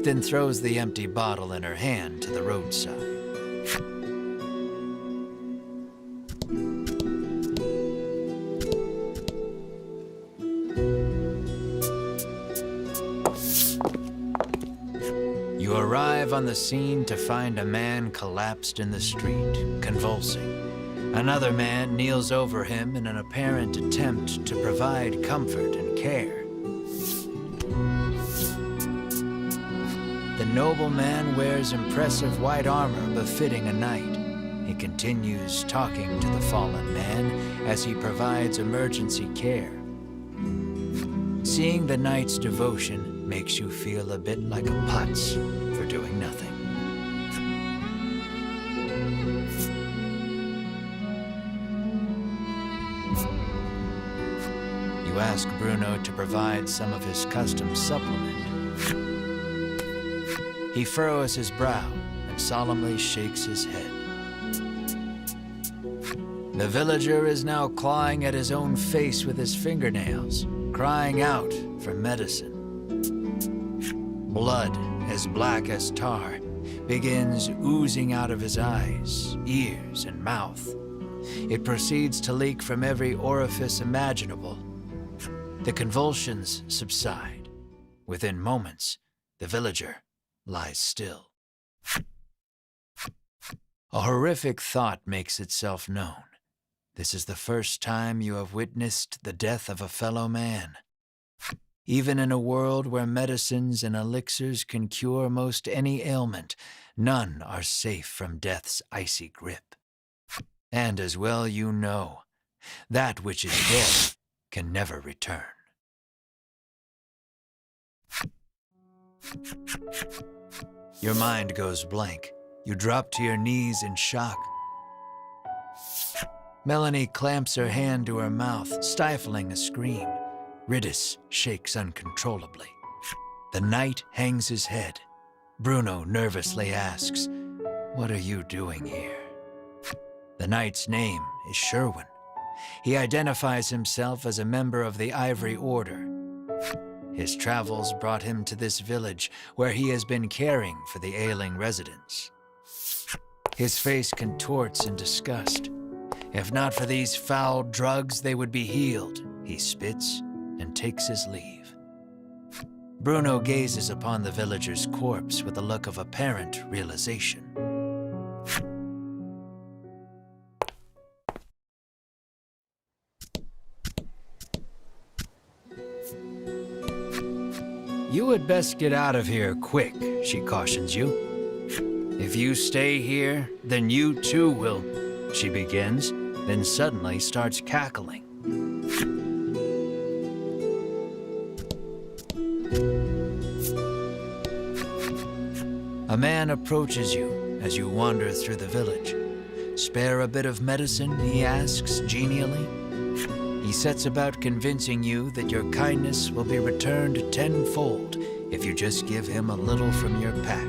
then throws the empty bottle in her hand to the roadside. You arrive on the scene to find a man collapsed in the street, convulsing. Another man kneels over him in an apparent attempt to provide comfort and care. The nobleman wears impressive white armor befitting a knight. He continues talking to the fallen man as he provides emergency care. Seeing the knight's devotion makes you feel a bit like a putz for doing nothing. You ask Bruno to provide some of his custom supplement. He furrows his brow and solemnly shakes his head. The villager is now clawing at his own face with his fingernails, crying out for medicine. Blood, as black as tar, begins oozing out of his eyes, ears, and mouth. It proceeds to leak from every orifice imaginable. The convulsions subside. Within moments, the villager lies still. A horrific thought makes itself known. This is the first time you have witnessed the death of a fellow man. Even in a world where medicines and elixirs can cure most any ailment, none are safe from death's icy grip. And as well you know, that which is dead can never return. Your mind goes blank. You drop to your knees in shock. Melanie clamps her hand to her mouth, stifling a scream. Riddis shakes uncontrollably. The knight hangs his head. Bruno nervously asks, "What are you doing here?" The knight's name is Sherwin. He identifies himself as a member of the Ivory Order. His travels brought him to this village, where he has been caring for the ailing residents. His face contorts in disgust. If not for these foul drugs, they would be healed. He spits and takes his leave. Bruno gazes upon the villager's corpse with a look of apparent realization. You had best get out of here quick, she cautions you. If you stay here, then you too will, she begins, then suddenly starts cackling. A man approaches you as you wander through the village. Spare a bit of medicine, he asks genially. He sets about convincing you that your kindness will be returned tenfold if you just give him a little from your pack.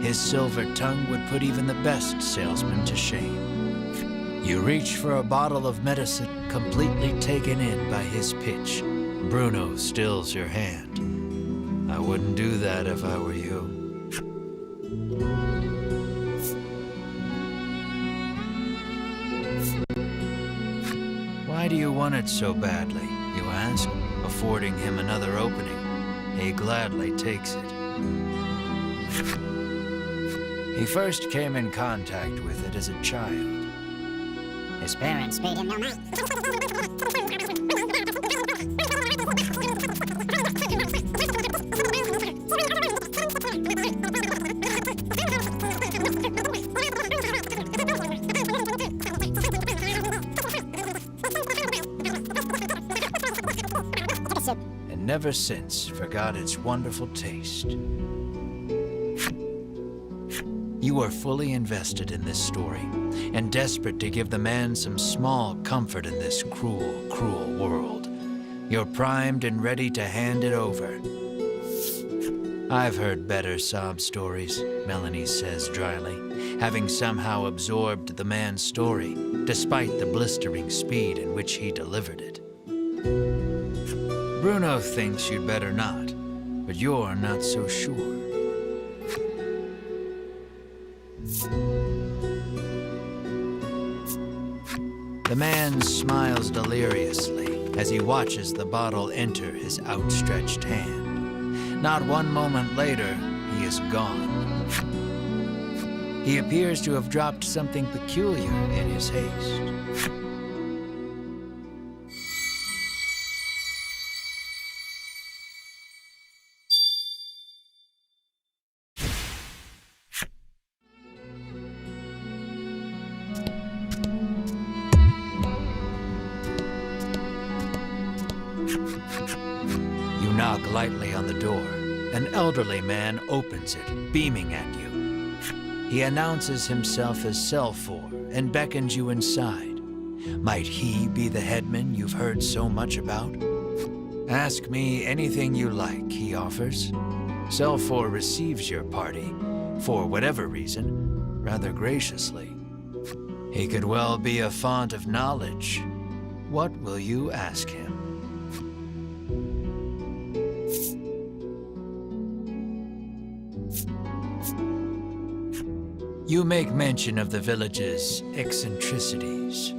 His silver tongue would put even the best salesman to shame. You reach for a bottle of medicine, completely taken in by his pitch. Bruno stills your hand. I wouldn't do that if I were you. Why do you want it so badly, you ask, affording him another opening. He gladly takes it. He first came in contact with it as a child. His parents paid him no mind. And never since forgot its wonderful taste. You are fully invested in this story, and desperate to give the man some small comfort in this cruel, cruel world. You're primed and ready to hand it over. I've heard better sob stories, Melanie says dryly, having somehow absorbed the man's story, despite the blistering speed in which he delivered it. Bruno thinks you'd better not, but you're not so sure. The man smiles deliriously as he watches the bottle enter his outstretched hand. Not one moment later, he is gone. He appears to have dropped something peculiar in his haste. You knock lightly on the door. An elderly man opens it, beaming at you. He announces himself as Selfor and beckons you inside. Might he be the headman you've heard so much about? Ask me anything you like, he offers. Selfor receives your party, for whatever reason, rather graciously. He could well be a font of knowledge. What will you ask him? You make mention of the village's eccentricities.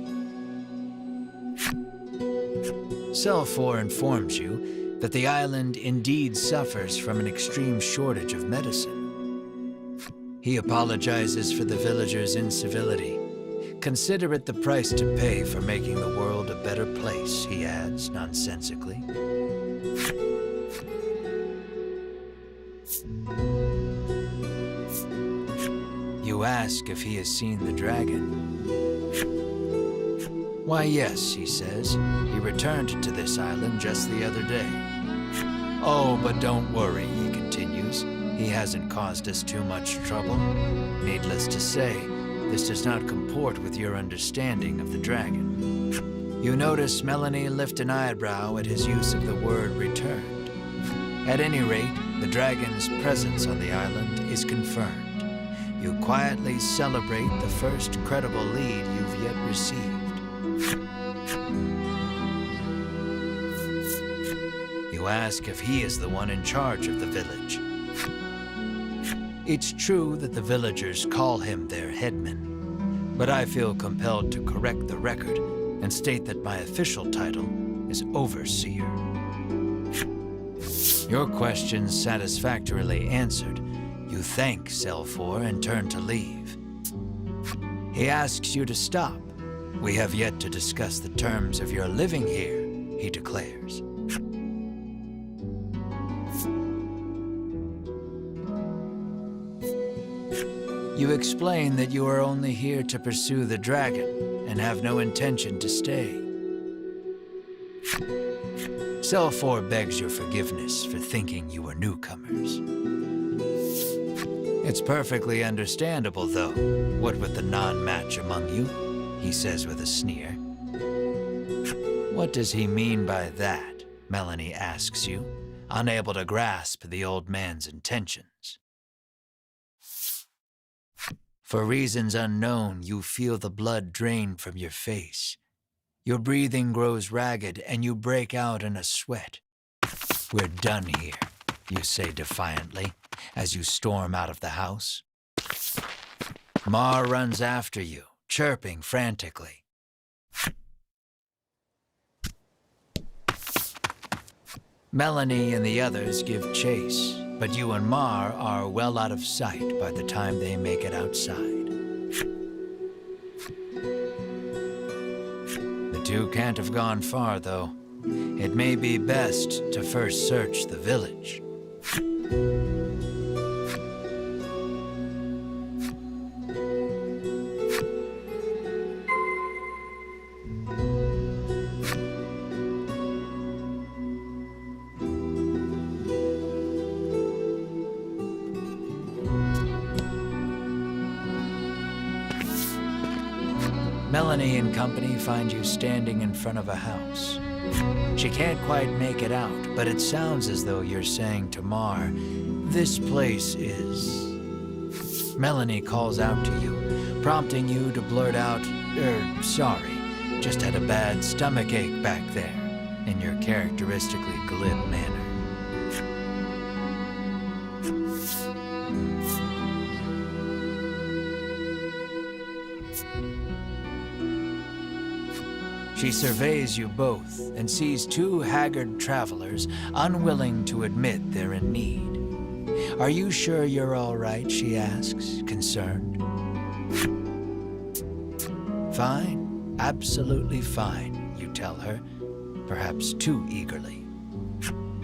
Selfor informs you that the island indeed suffers from an extreme shortage of medicine. He apologizes for the villagers' incivility. Consider it the price to pay for making the world a better place, he adds nonsensically. You ask if he has seen the dragon. Why, yes, he says. He returned to this island just the other day. Oh, but don't worry, he continues. He hasn't caused us too much trouble. Needless to say, this does not comport with your understanding of the dragon. You notice Melanie lift an eyebrow at his use of the word returned. At any rate, the dragon's presence on the island is confirmed. You quietly celebrate the first credible lead you've yet received. You ask if he is the one in charge of the village. It's true that the villagers call him their headman, but I feel compelled to correct the record and state that my official title is overseer. Your questions satisfactorily answered, you thank Selfor and turn to leave. He asks you to stop. We have yet to discuss the terms of your living here, he declares. You explain that you are only here to pursue the dragon and have no intention to stay. Selfor begs your forgiveness for thinking you were newcomers. It's perfectly understandable, though, what with the non-match among you, he says with a sneer. What does he mean by that? Melanie asks you, unable to grasp the old man's intentions. For reasons unknown, you feel the blood drain from your face. Your breathing grows ragged and you break out in a sweat. We're done here, you say defiantly, as you storm out of the house. Mar runs after you, chirping frantically. Melanie and the others give chase, but you and Mar are well out of sight by the time they make it outside. The two can't have gone far, though. It may be best to first search the village. Melanie and company find you standing in front of a house. She can't quite make it out, but it sounds as though you're saying to Mar, "This place is..." Melanie calls out to you, prompting you to blurt out, "Sorry, just had a bad stomachache back there," in your characteristically glib manner. She surveys you both and sees two haggard travelers unwilling to admit they're in need. "Are you sure you're all right?" she asks, concerned. "Fine, absolutely fine," you tell her, perhaps too eagerly.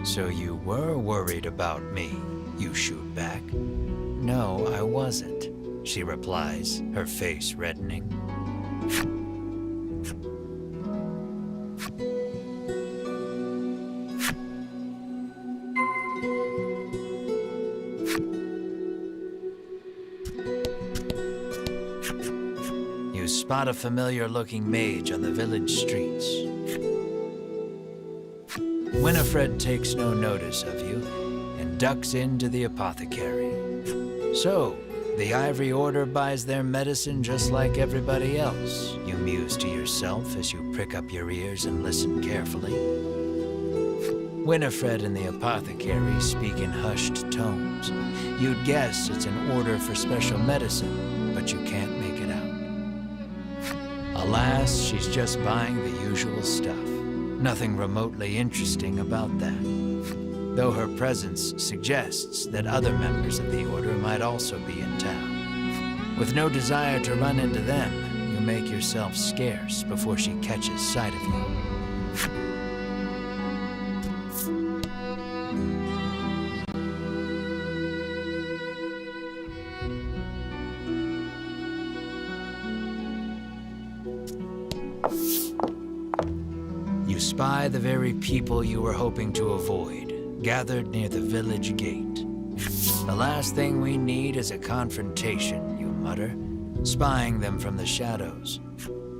"So you were worried about me," you shoot back. "No, I wasn't," she replies, her face reddening. Spot a familiar-looking mage on the village streets. Winifred takes no notice of you and ducks into the apothecary. "So, the Ivory Order buys their medicine just like everybody else," you muse to yourself as you prick up your ears and listen carefully. Winifred and the apothecary speak in hushed tones. You'd guess it's an order for special medicine, but you can't make it out. Alas, she's just buying the usual stuff. Nothing remotely interesting about that, though her presence suggests that other members of the Order might also be in town. With no desire to run into them, you make yourself scarce before she catches sight of you. You spy the very people you were hoping to avoid, gathered near the village gate. The last thing we need is a confrontation, you mutter, spying them from the shadows.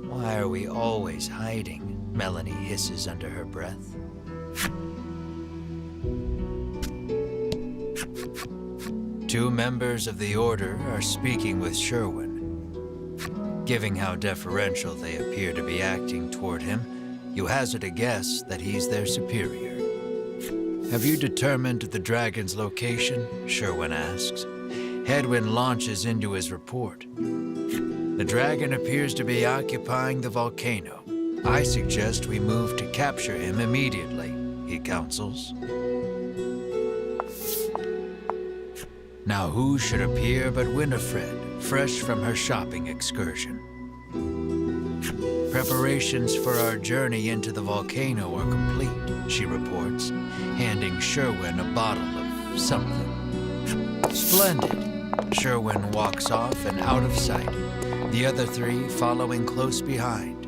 Why are we always hiding? Melanie hisses under her breath. Two members of the Order are speaking with Sherwin. Given how deferential they appear to be acting toward him, you hazard a guess that he's their superior. Have you determined the dragon's location? Sherwin asks. Hedwin launches into his report. The dragon appears to be occupying the volcano. I suggest we move to capture him immediately, he counsels. Now who should appear but Winifred, fresh from her shopping excursion. Preparations for our journey into the volcano are complete, she reports, handing Sherwin a bottle of something. Splendid. Sherwin walks off and out of sight, the other three following close behind.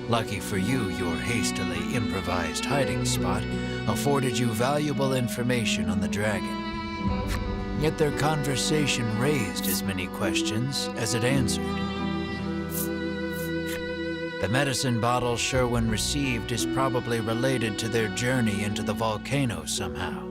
Lucky for you, your hastily improvised hiding spot afforded you valuable information on the dragon. Yet their conversation raised as many questions as it answered. The medicine bottle Sherwin received is probably related to their journey into the volcano somehow.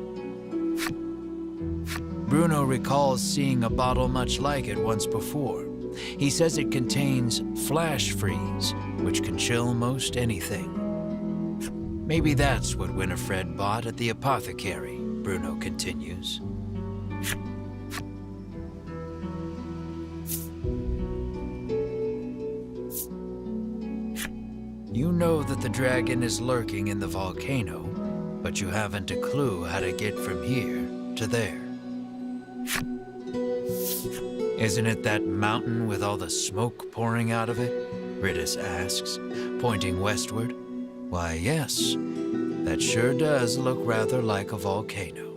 Bruno recalls seeing a bottle much like it once before. He says it contains flash freeze, which can chill most anything. Maybe that's what Winifred bought at the apothecary, Bruno continues. You know that the dragon is lurking in the volcano, but you haven't a clue how to get from here to there. Isn't it that mountain with all the smoke pouring out of it? Riddis asks, pointing westward. Why, yes, that sure does look rather like a volcano.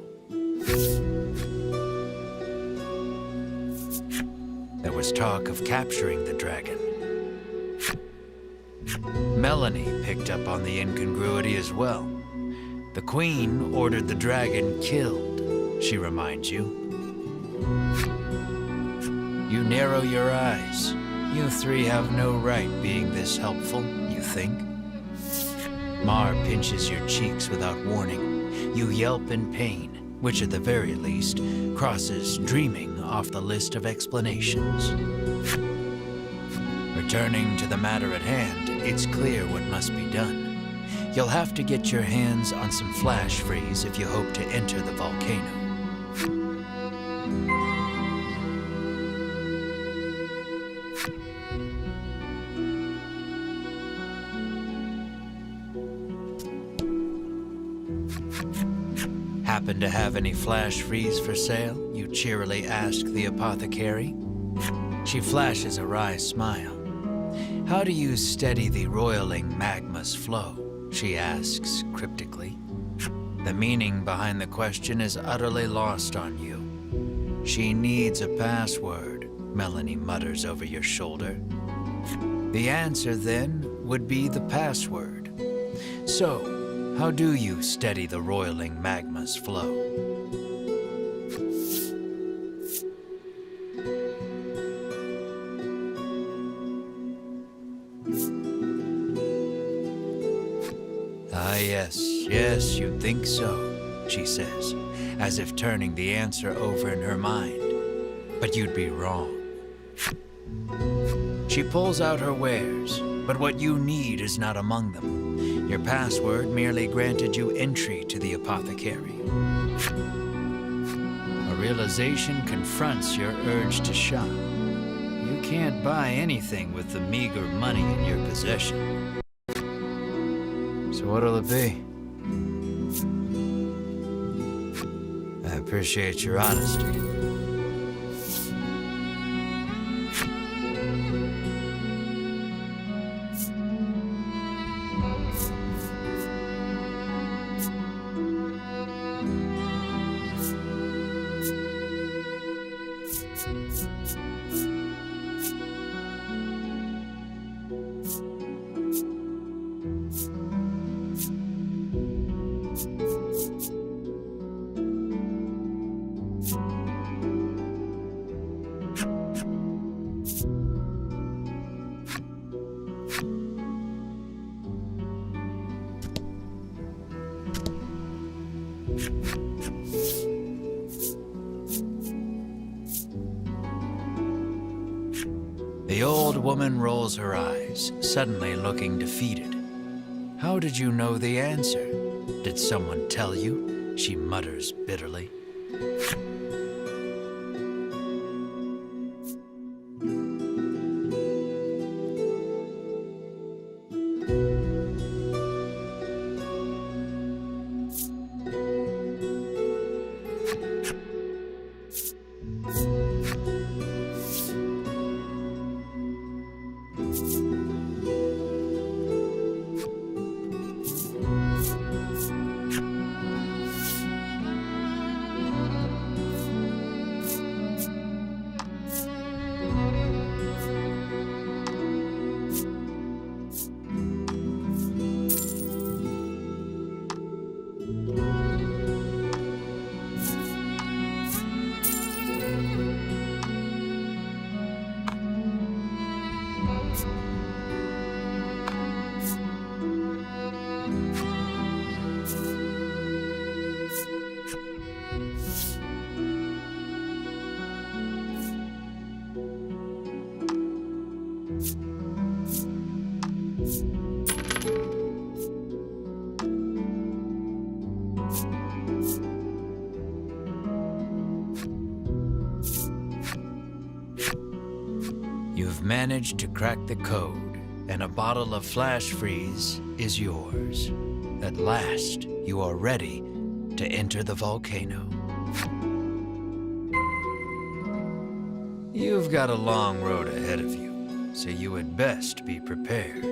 There was talk of capturing the dragon. Melanie picked up on the incongruity as well. The Queen ordered the dragon killed, she reminds you. You narrow your eyes. You three have no right being this helpful, you think. Mar pinches your cheeks without warning. You yelp in pain, which at the very least crosses dreaming off the list of explanations. Returning to the matter at hand, it's clear what must be done. You'll have to get your hands on some flash freeze if you hope to enter the volcano. Happen to have any flash freeze for sale? You cheerily ask the apothecary. She flashes a wry smile. How do you steady the roiling magma's flow? She asks cryptically. The meaning behind the question is utterly lost on you. She needs a password, Melanie mutters over your shoulder. The answer, then, would be the password. So, how do you steady the roiling magma's flow? Yes, you'd think so, she says, as if turning the answer over in her mind. But you'd be wrong. She pulls out her wares, but what you need is not among them. Your password merely granted you entry to the apothecary. A realization confronts your urge to shop. You can't buy anything with the meager money in your possession. So what'll it be? I appreciate your honesty. The old woman rolls her eyes, suddenly looking defeated. How did you know the answer? Did someone tell you? She mutters bitterly. You've managed to crack the code, and a bottle of flash freeze is yours. At last, you are ready to enter the volcano. You've got a long road ahead of you, so you had best be prepared.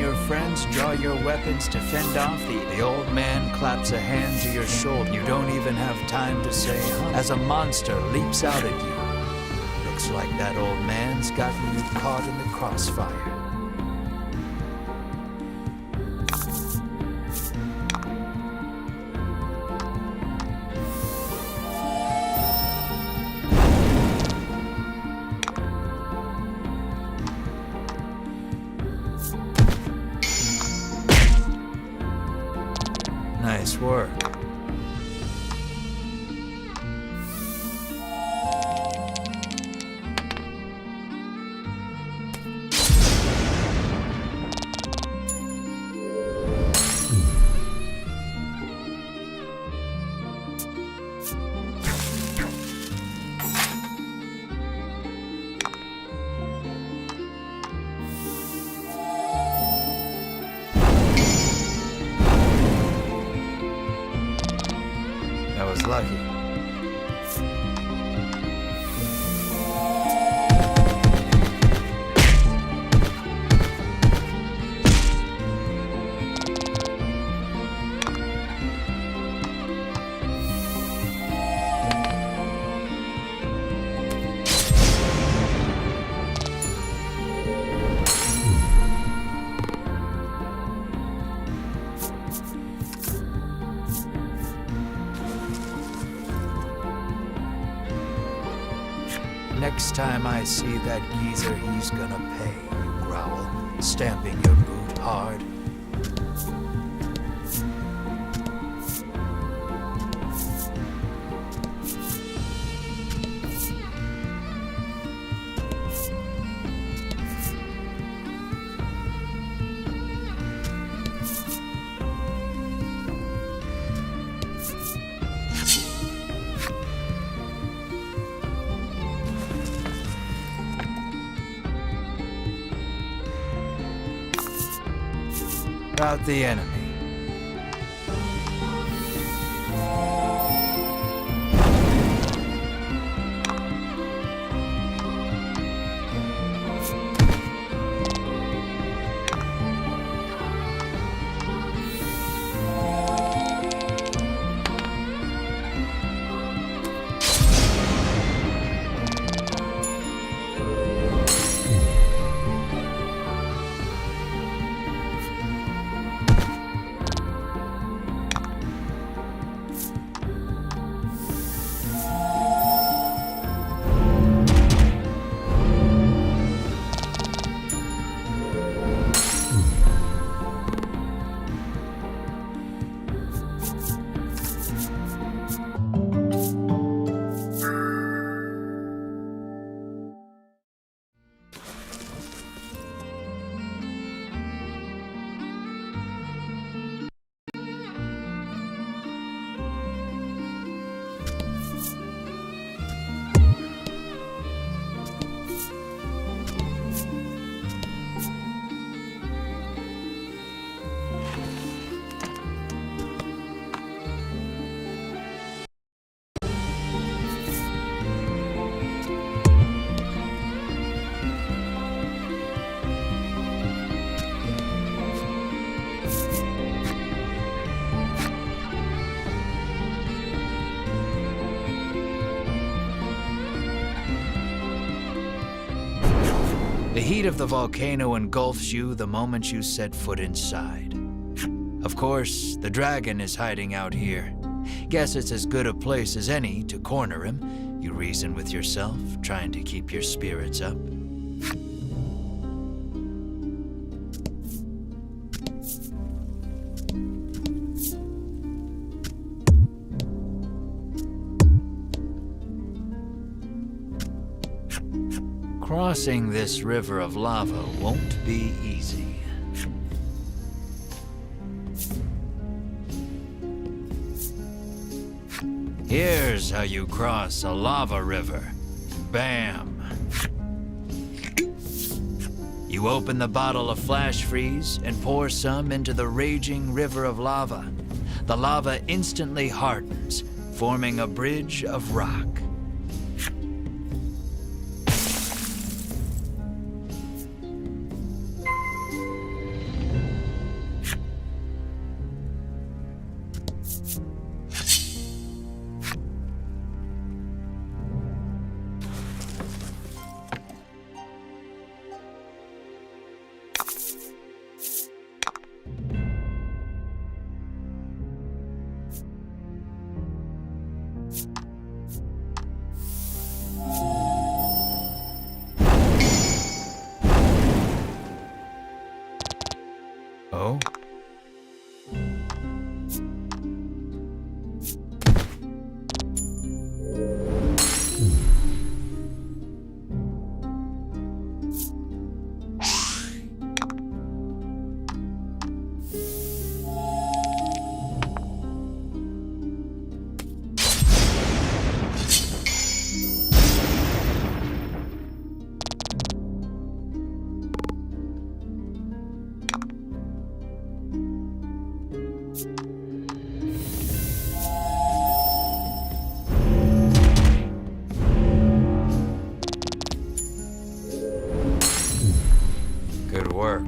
your friends draw your weapons to fend off the old man claps a hand to your shoulder. You don't even have time to say huh, as a monster leaps out at you. Looks like that old man's gotten you caught in the crossfire. Nice work. That was lucky. Next time I see that geezer, he's gonna pay, you growl, stamping your boot hard. About the enemy. The heat of the volcano engulfs you the moment you set foot inside. Of course, the dragon is hiding out here. Guess it's as good a place as any to corner him, you reason with yourself, trying to keep your spirits up. Crossing this river of lava won't be easy. Here's how you cross a lava river. Bam! You open the bottle of flash freeze and pour some into the raging river of lava. The lava instantly hardens, forming a bridge of rock. work.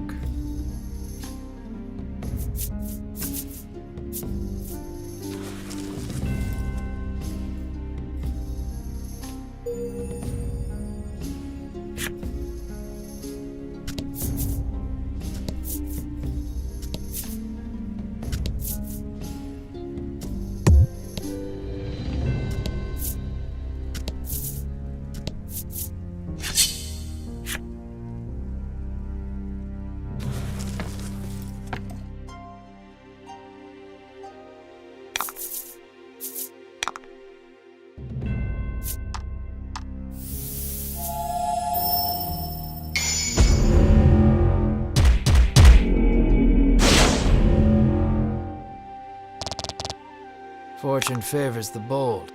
Fortune favors the bold.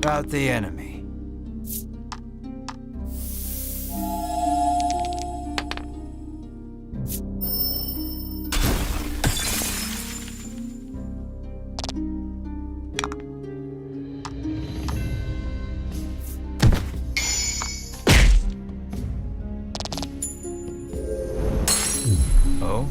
About the enemy. Oh?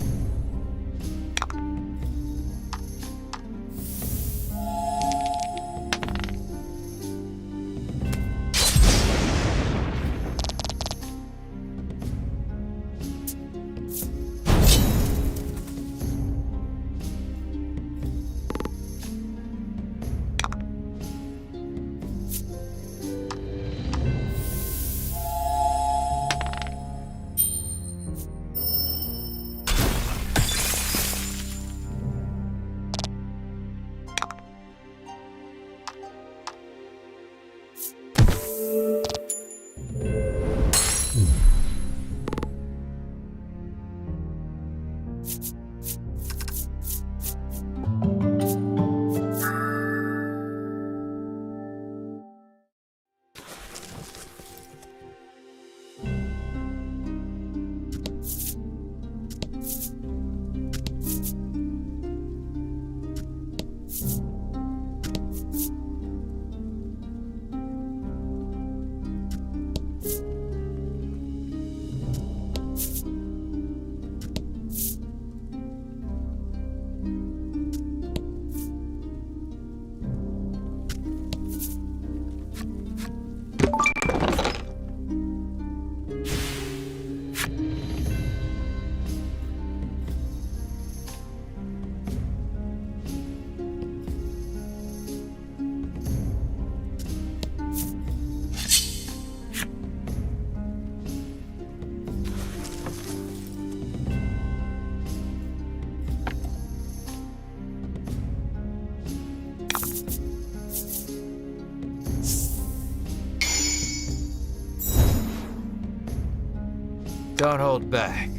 Don't hold back.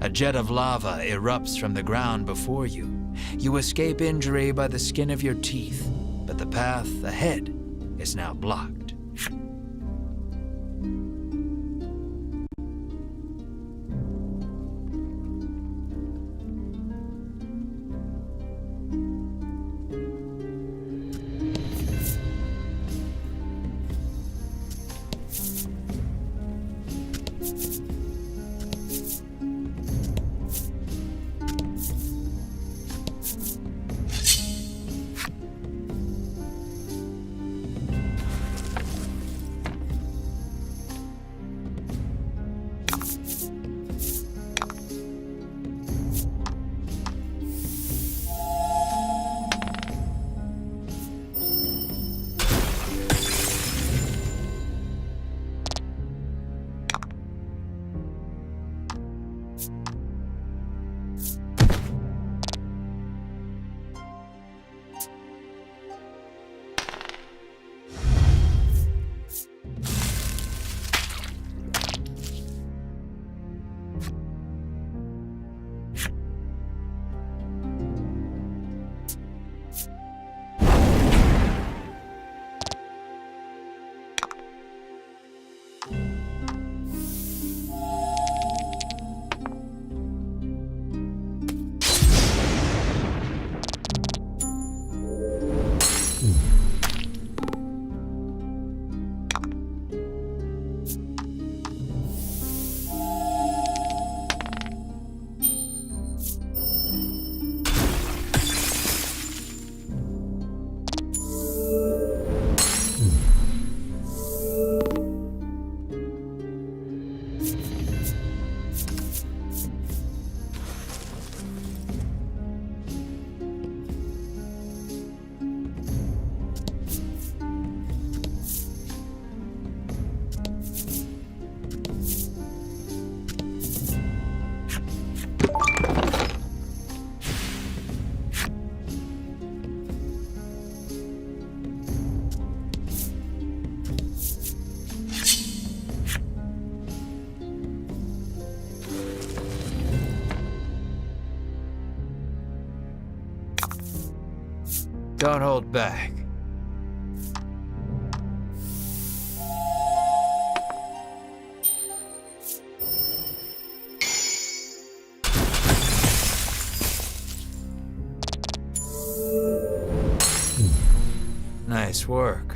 A jet of lava erupts from the ground before you. You escape injury by the skin of your teeth, but the path ahead is now blocked. Don't hold back. Nice work.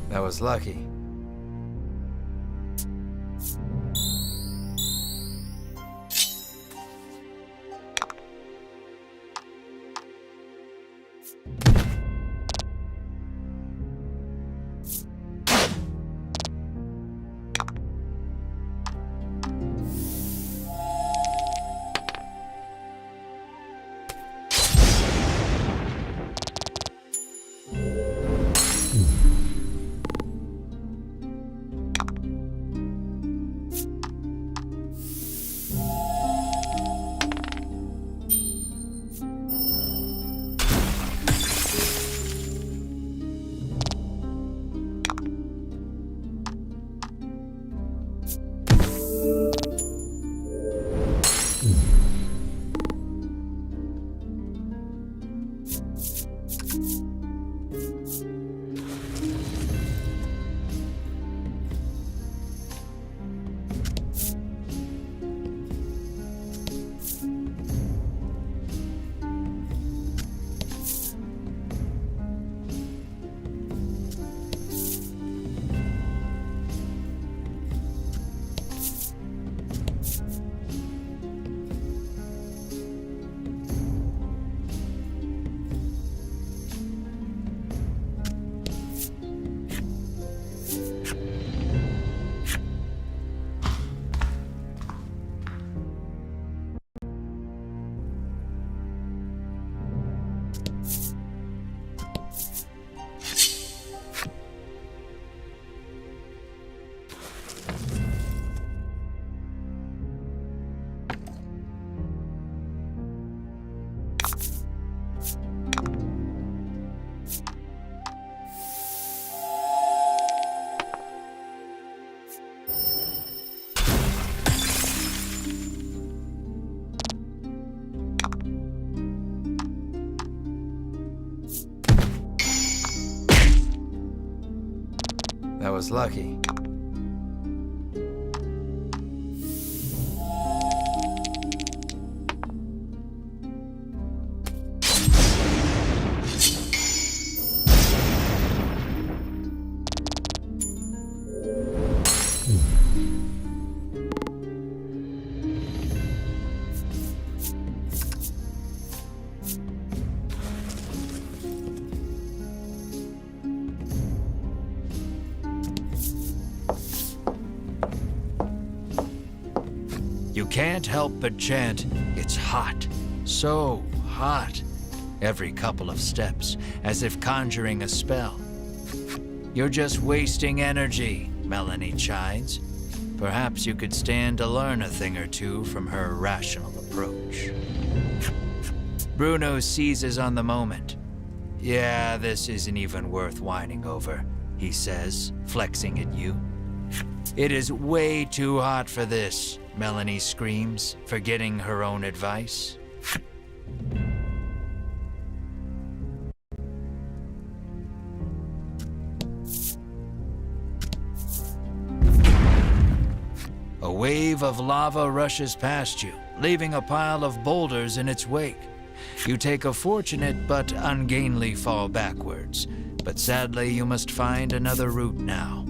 That was lucky. That was lucky. You can't help but chant, "It's hot, so hot," every couple of steps, as if conjuring a spell. You're just wasting energy, Melanie chides. Perhaps you could stand to learn a thing or two from her rational approach. Bruno seizes on the moment. "Yeah, this isn't even worth whining over," he says, flexing at you. "It is way too hot for this," Melanie screams, forgetting her own advice. A wave of lava rushes past you, leaving a pile of boulders in its wake. You take a fortunate but ungainly fall backwards, but sadly you must find another route now.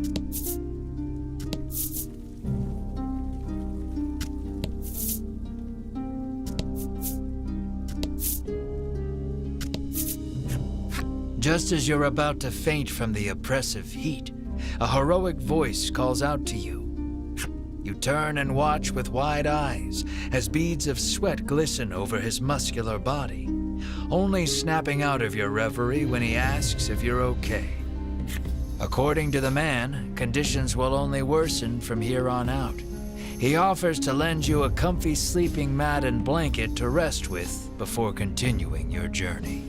Just as you're about to faint from the oppressive heat, a heroic voice calls out to you. You turn and watch with wide eyes as beads of sweat glisten over his muscular body, only snapping out of your reverie when he asks if you're okay. According to the man, conditions will only worsen from here on out. He offers to lend you a comfy sleeping mat and blanket to rest with before continuing your journey.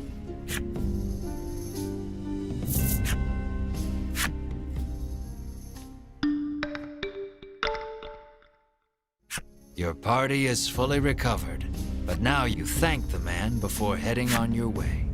Your party is fully recovered, but now you thank the man before heading on your way.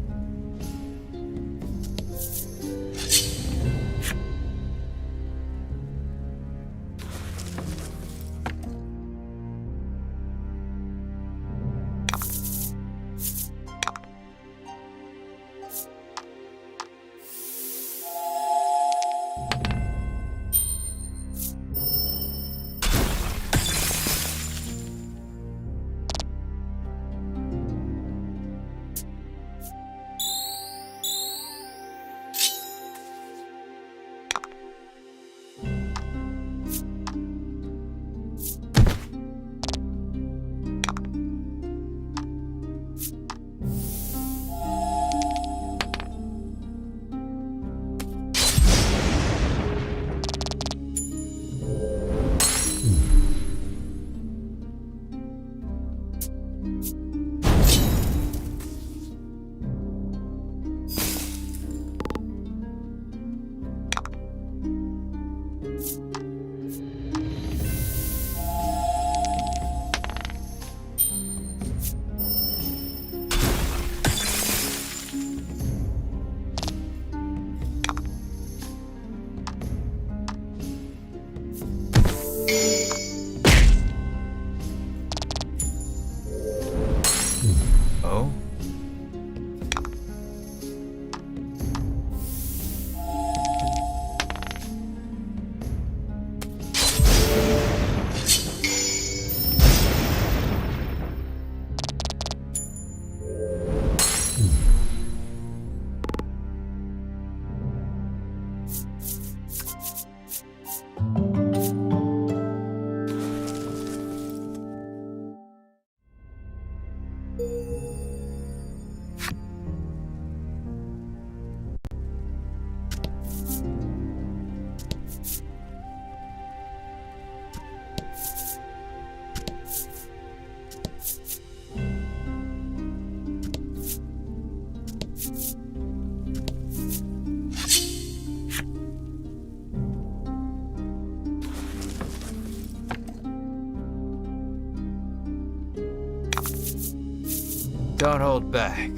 Don't hold back.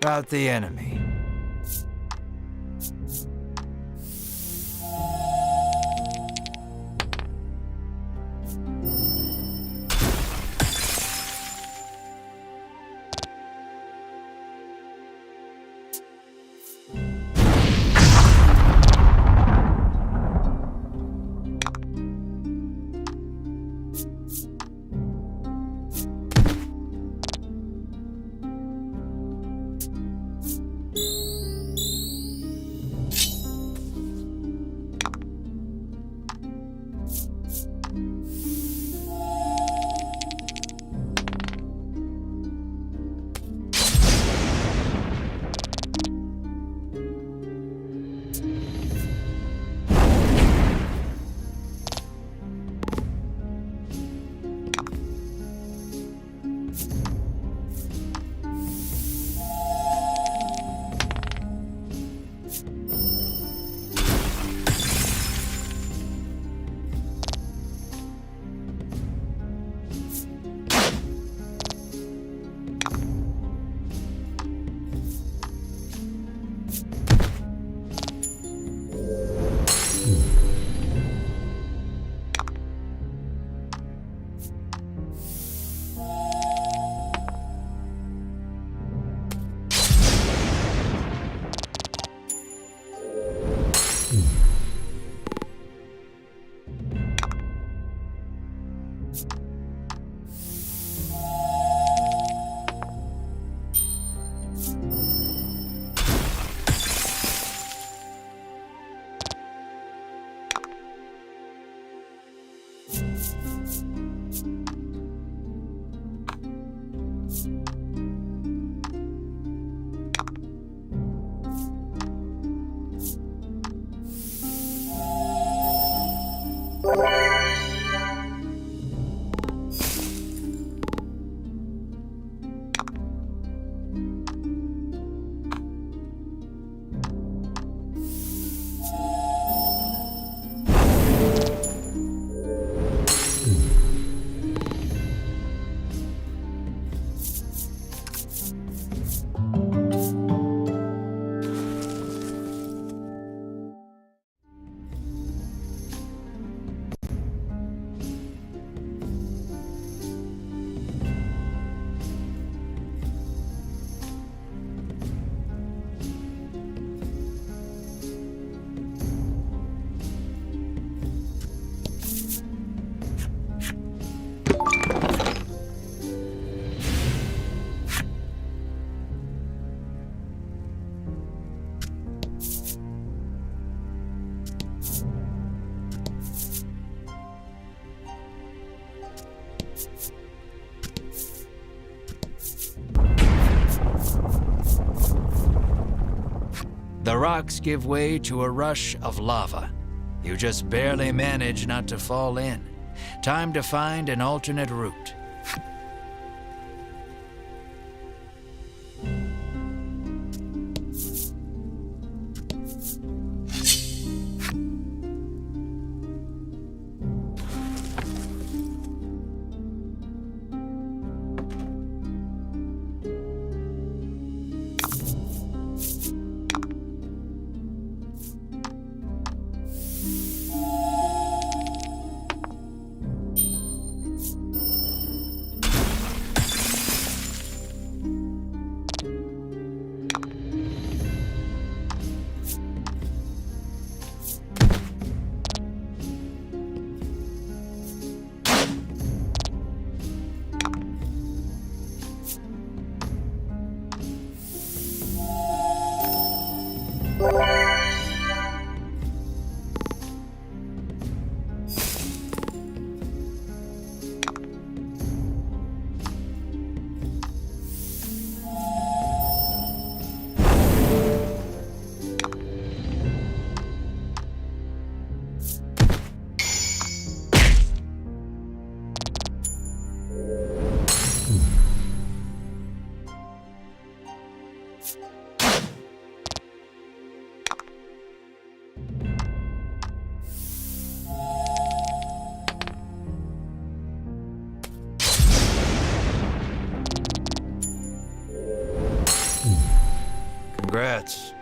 about the enemy. The rocks give way to a rush of lava. You just barely manage not to fall in. Time to find an alternate route. Congrats.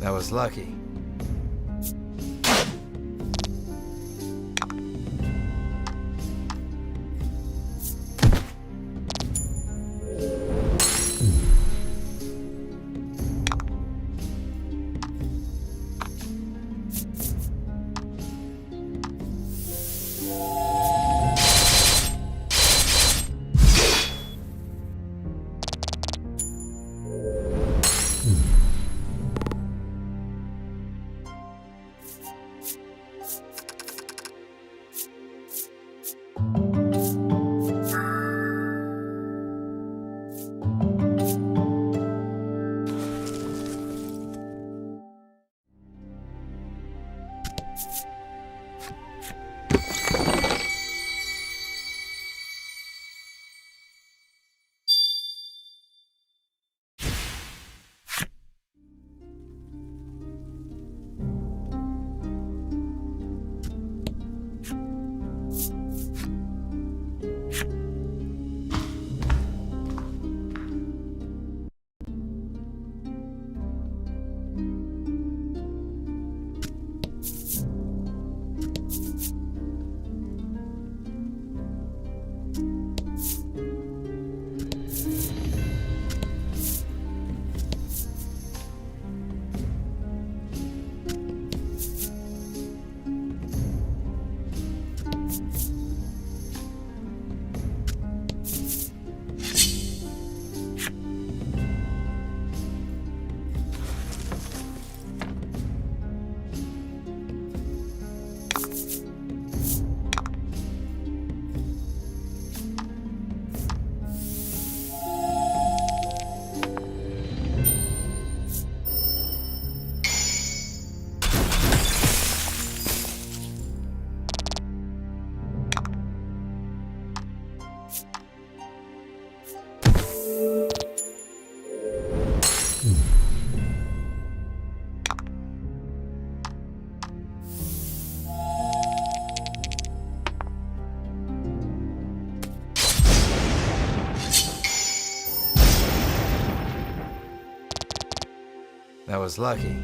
That was lucky. That was lucky.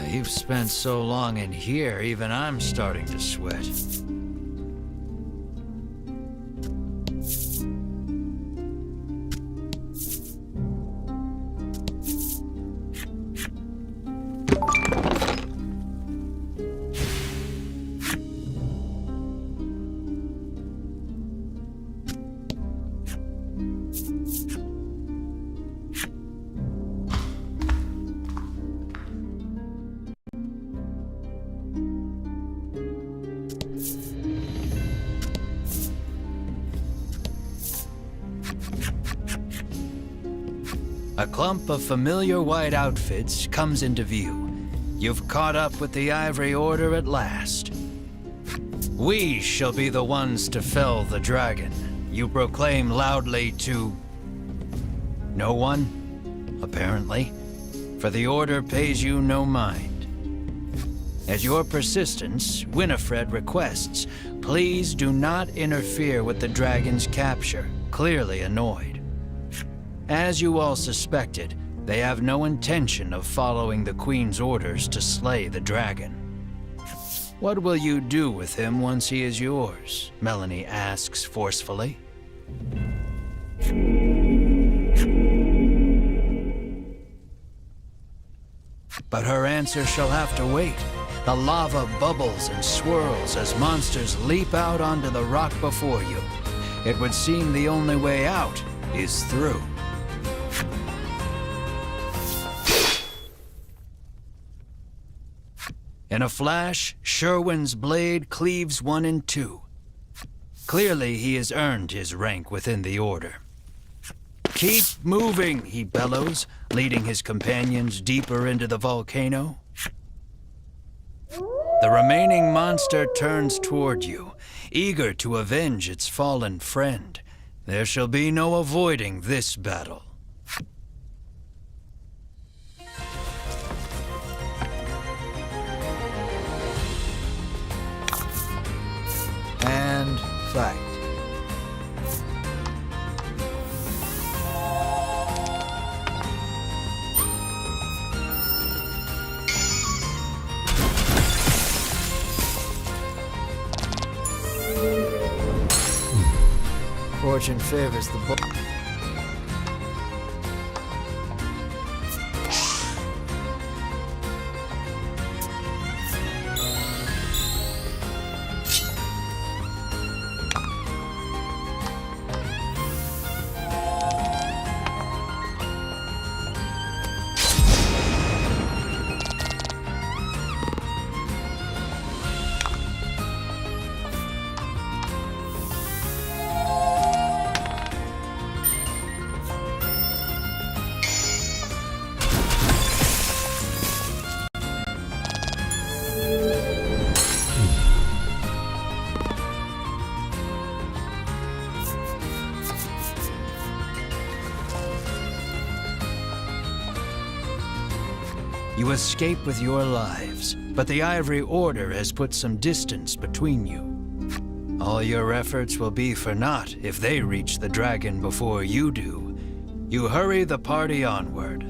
You've spent so long in here, even I'm starting to sweat. A clump of familiar white outfits comes into view. You've caught up with the Ivory Order at last. We shall be the ones to fell the dragon, you proclaim loudly to no one, apparently, for the Order pays you no mind. At your persistence, Winifred requests, please do not interfere with the dragon's capture, clearly annoyed. As you all suspected, they have no intention of following the Queen's orders to slay the dragon. What will you do with him once he is yours? Melanie asks forcefully. But her answer shall have to wait. The lava bubbles and swirls as monsters leap out onto the rock before you. It would seem the only way out is through. In a flash, Sherwin's blade cleaves one in two. Clearly, he has earned his rank within the Order. Keep moving, he bellows, leading his companions deeper into the volcano. The remaining monster turns toward you, eager to avenge its fallen friend. There shall be no avoiding this battle. And fight. Fortune favors the bold. You escape with your lives, but the Ivory Order has put some distance between you. All your efforts will be for naught if they reach the dragon before you do. You hurry the party onward.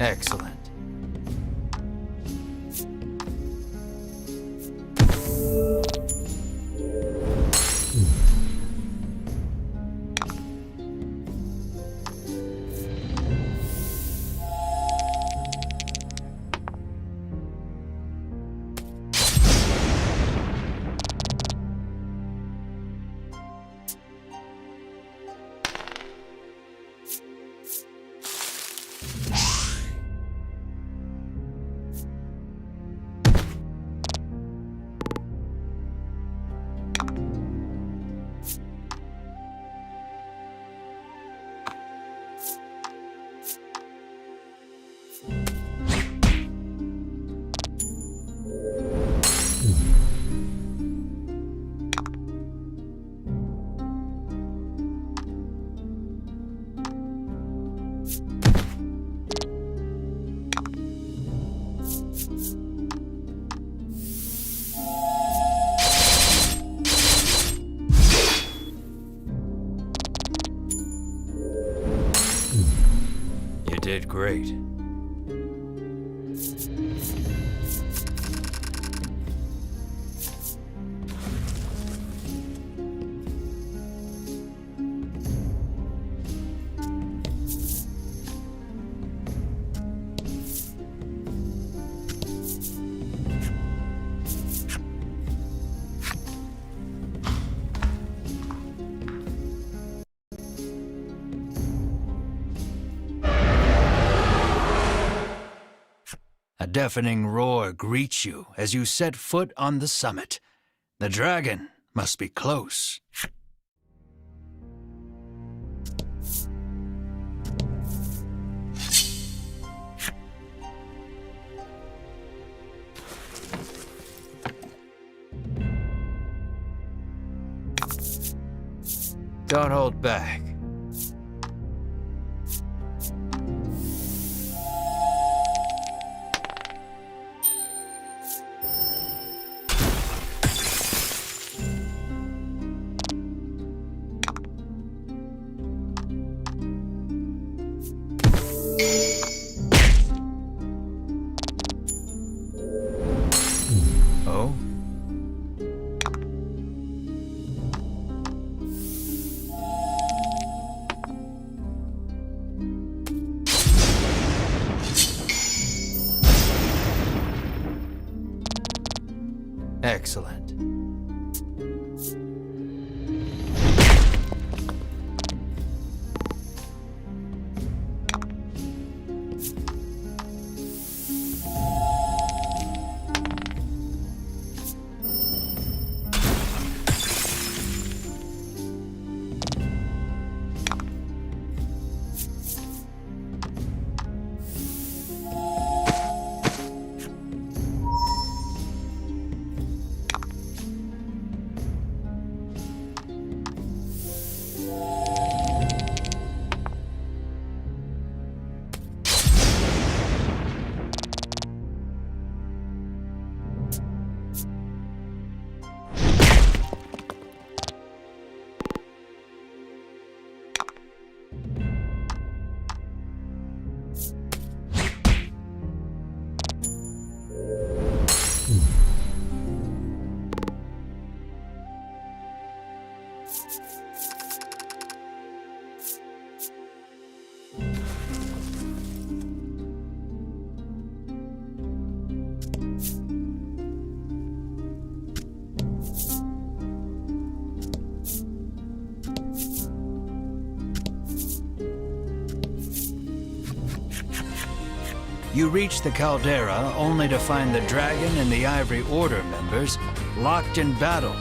Excellent. did great. A deafening roar greets you as you set foot on the summit. The dragon must be close. Don't hold back. Oh? Excellent. You reach the caldera only to find the dragon and the Ivory Order members locked in battle.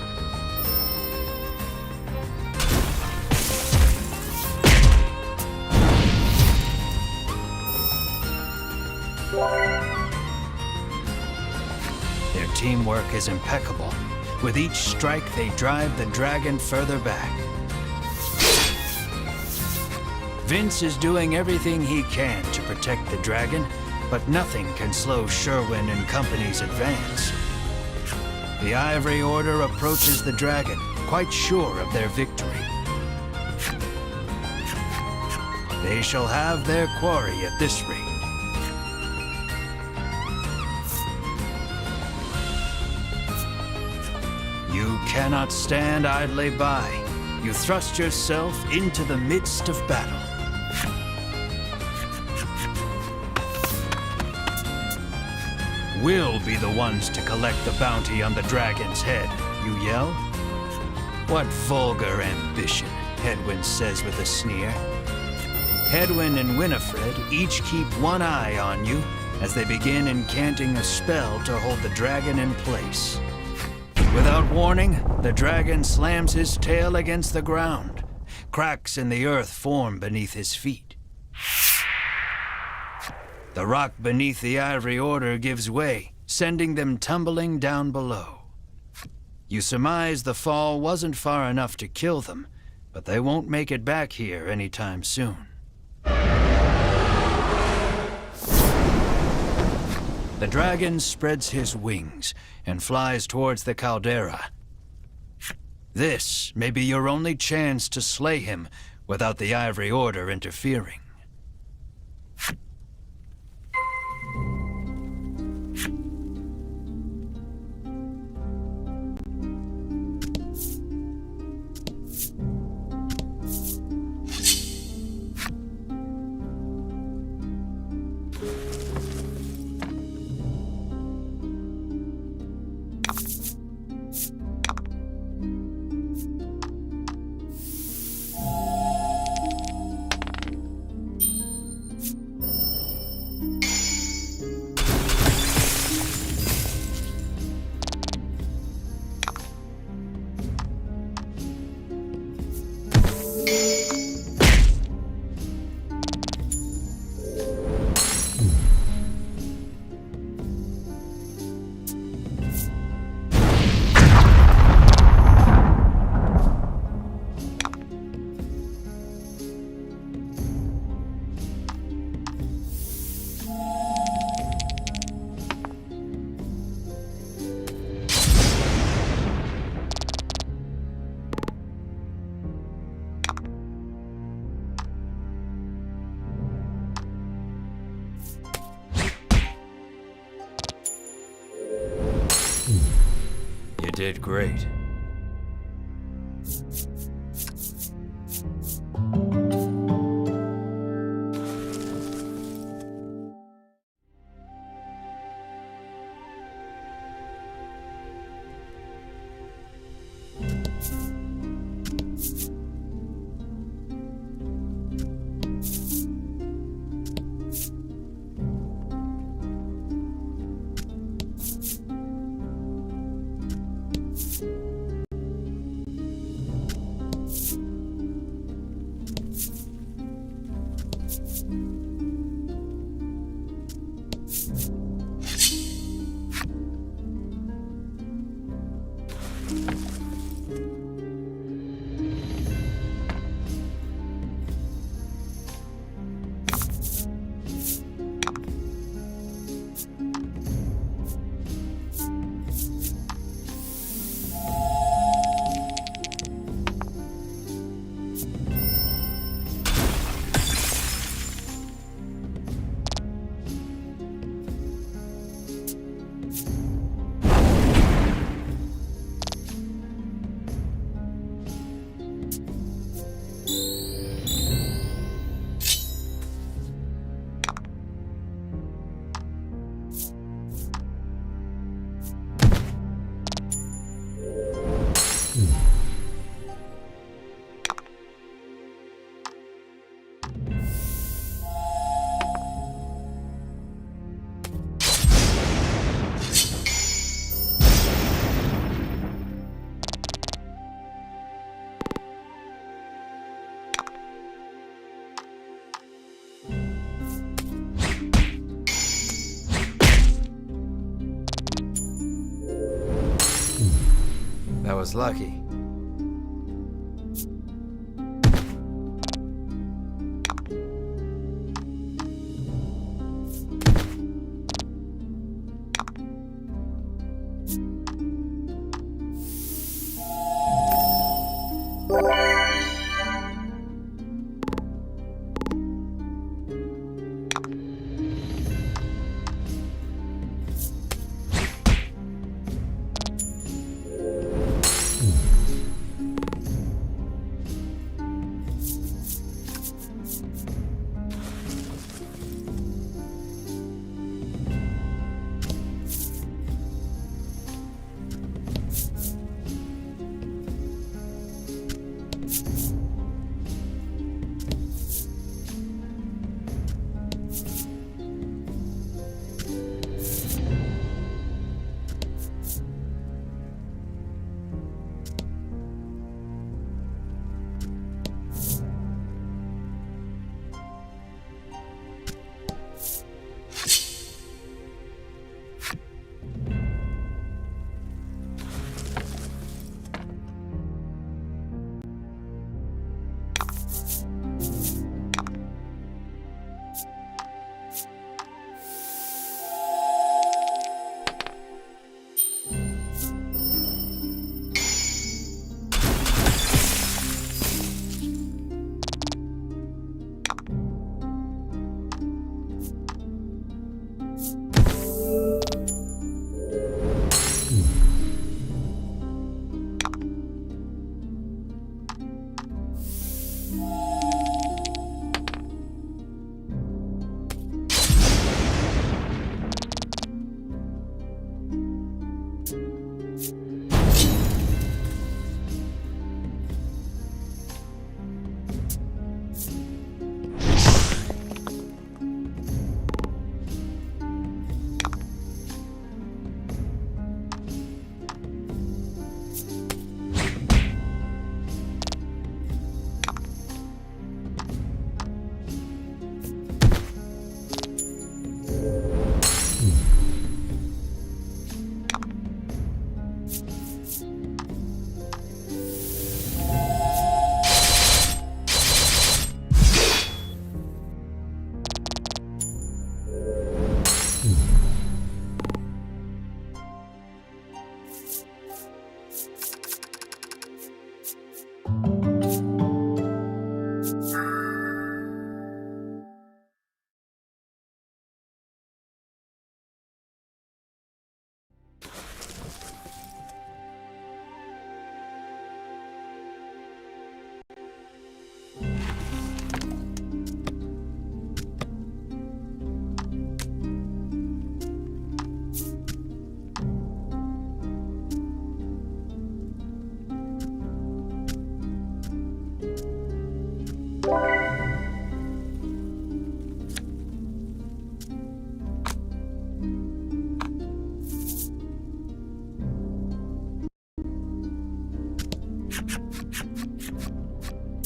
Their teamwork is impeccable. With each strike, they drive the dragon further back. Vince is doing everything he can to protect the dragon, but nothing can slow Sherwin and company's advance. The Ivory Order approaches the dragon, quite sure of their victory. They shall have their quarry at this rate. You cannot stand idly by. You thrust yourself into the midst of battle. We'll be the ones to collect the bounty on the dragon's head, you yell. What vulgar ambition, Hedwyn says with a sneer. Hedwyn and Winifred each keep one eye on you as they begin incanting a spell to hold the dragon in place. Without warning, the dragon slams his tail against the ground. Cracks in the earth form beneath his feet. The rock beneath the Ivory Order gives way, sending them tumbling down below. You surmise the fall wasn't far enough to kill them, but they won't make it back here anytime soon. The dragon spreads his wings and flies towards the caldera. This may be your only chance to slay him without the Ivory Order interfering. did great. That was lucky.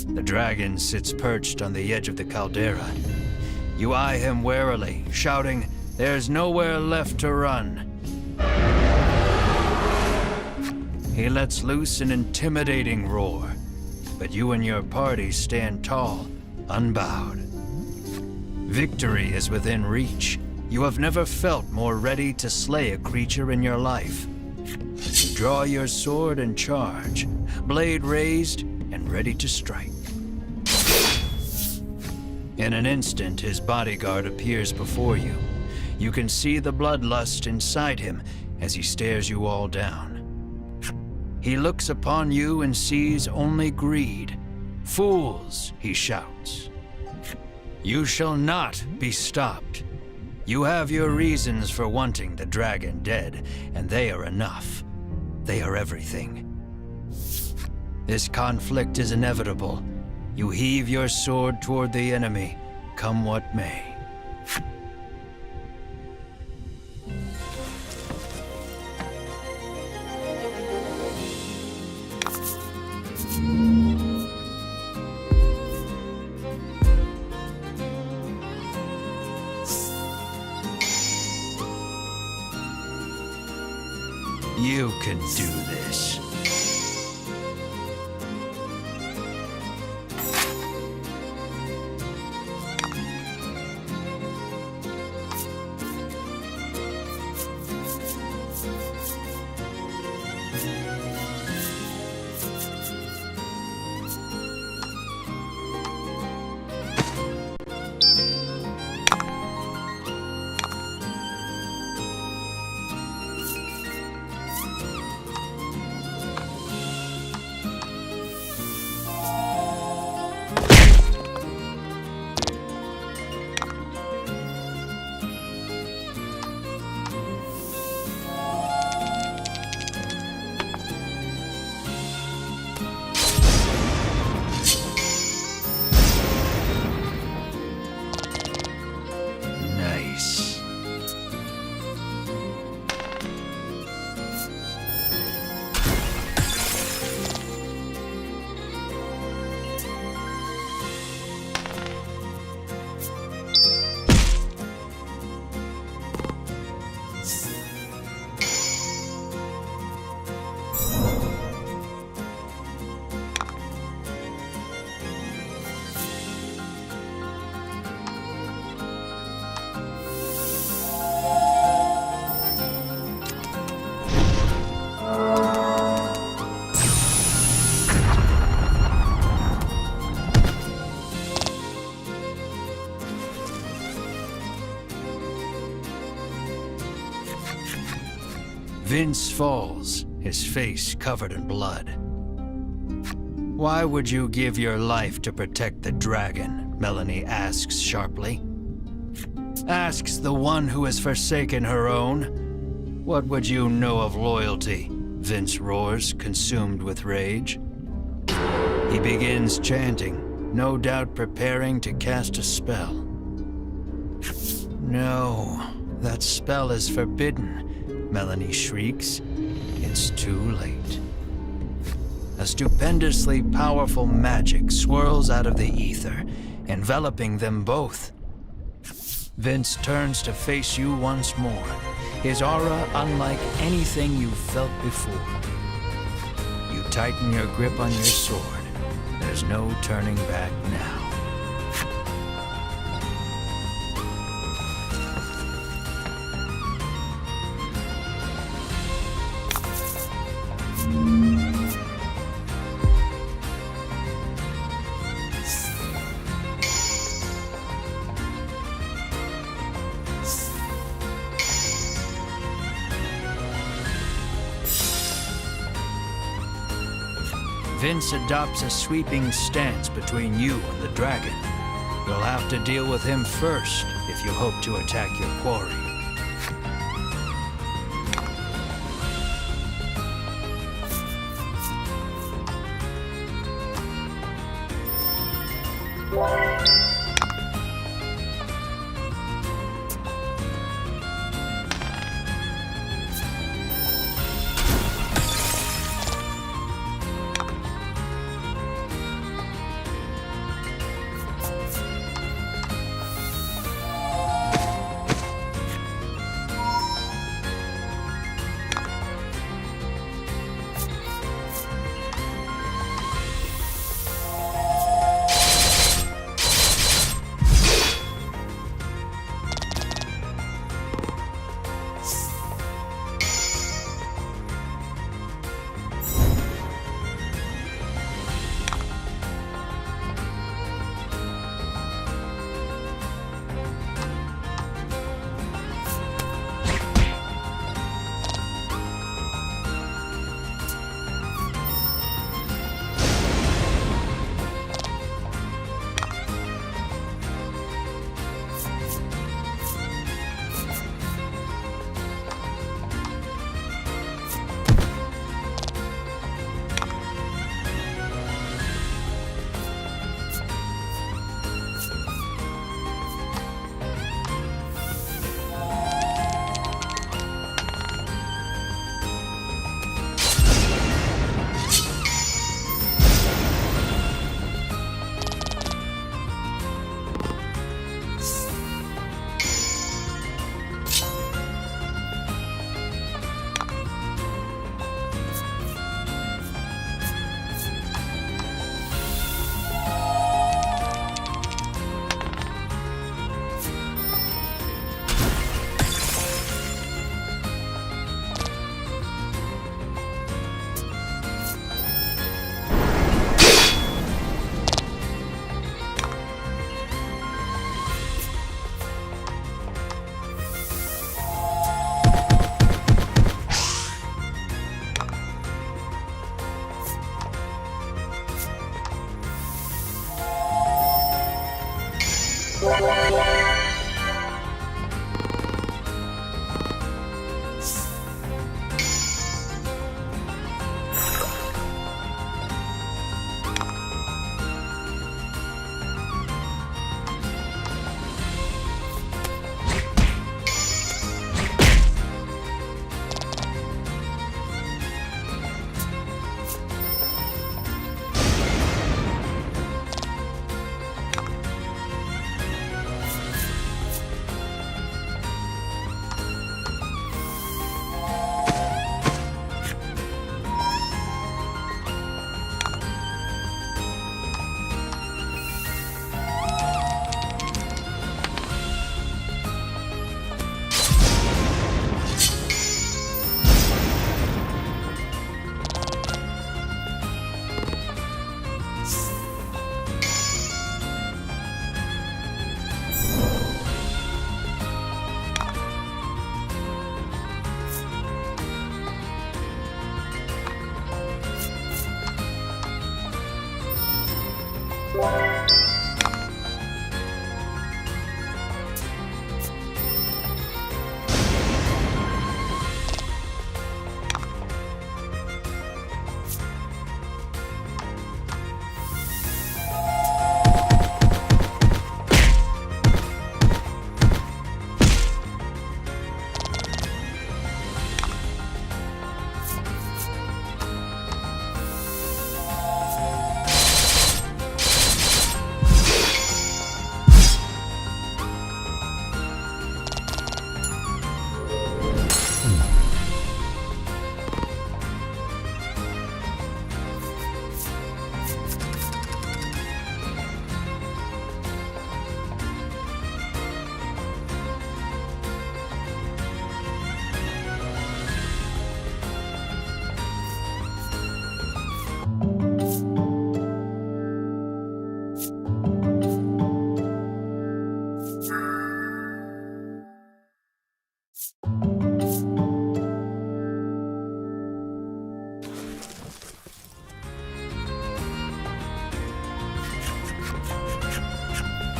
The dragon sits perched on the edge of the caldera. You eye him warily, shouting, "There's nowhere left to run." He lets loose an intimidating roar, but you and your party stand tall, unbowed. Victory is within reach. You have never felt more ready to slay a creature in your life. You draw your sword and charge, blade raised and ready to strike. In an instant, his bodyguard appears before you. You can see the bloodlust inside him as he stares you all down. He looks upon you and sees only greed. "Fools," he shouts. "You shall not be stopped. You have your reasons for wanting the dragon dead, and they are enough. They are everything. This conflict is inevitable. You heave your sword toward the enemy, come what may." You can do this. Vince falls, his face covered in blood. "Why would you give your life to protect the dragon?" Melanie asks sharply. Asks the one who has forsaken her own. "What would you know of loyalty?" Vince roars, consumed with rage. He begins chanting, no doubt preparing to cast a spell. "No, that spell is forbidden," Melanie shrieks. It's too late. A stupendously powerful magic swirls out of the ether, enveloping them both. Vince turns to face you once more, his aura unlike anything you've felt before. You tighten your grip on your sword. There's no turning back now. Vince adopts a sweeping stance between you and the dragon. You'll have to deal with him first if you hope to attack your quarry.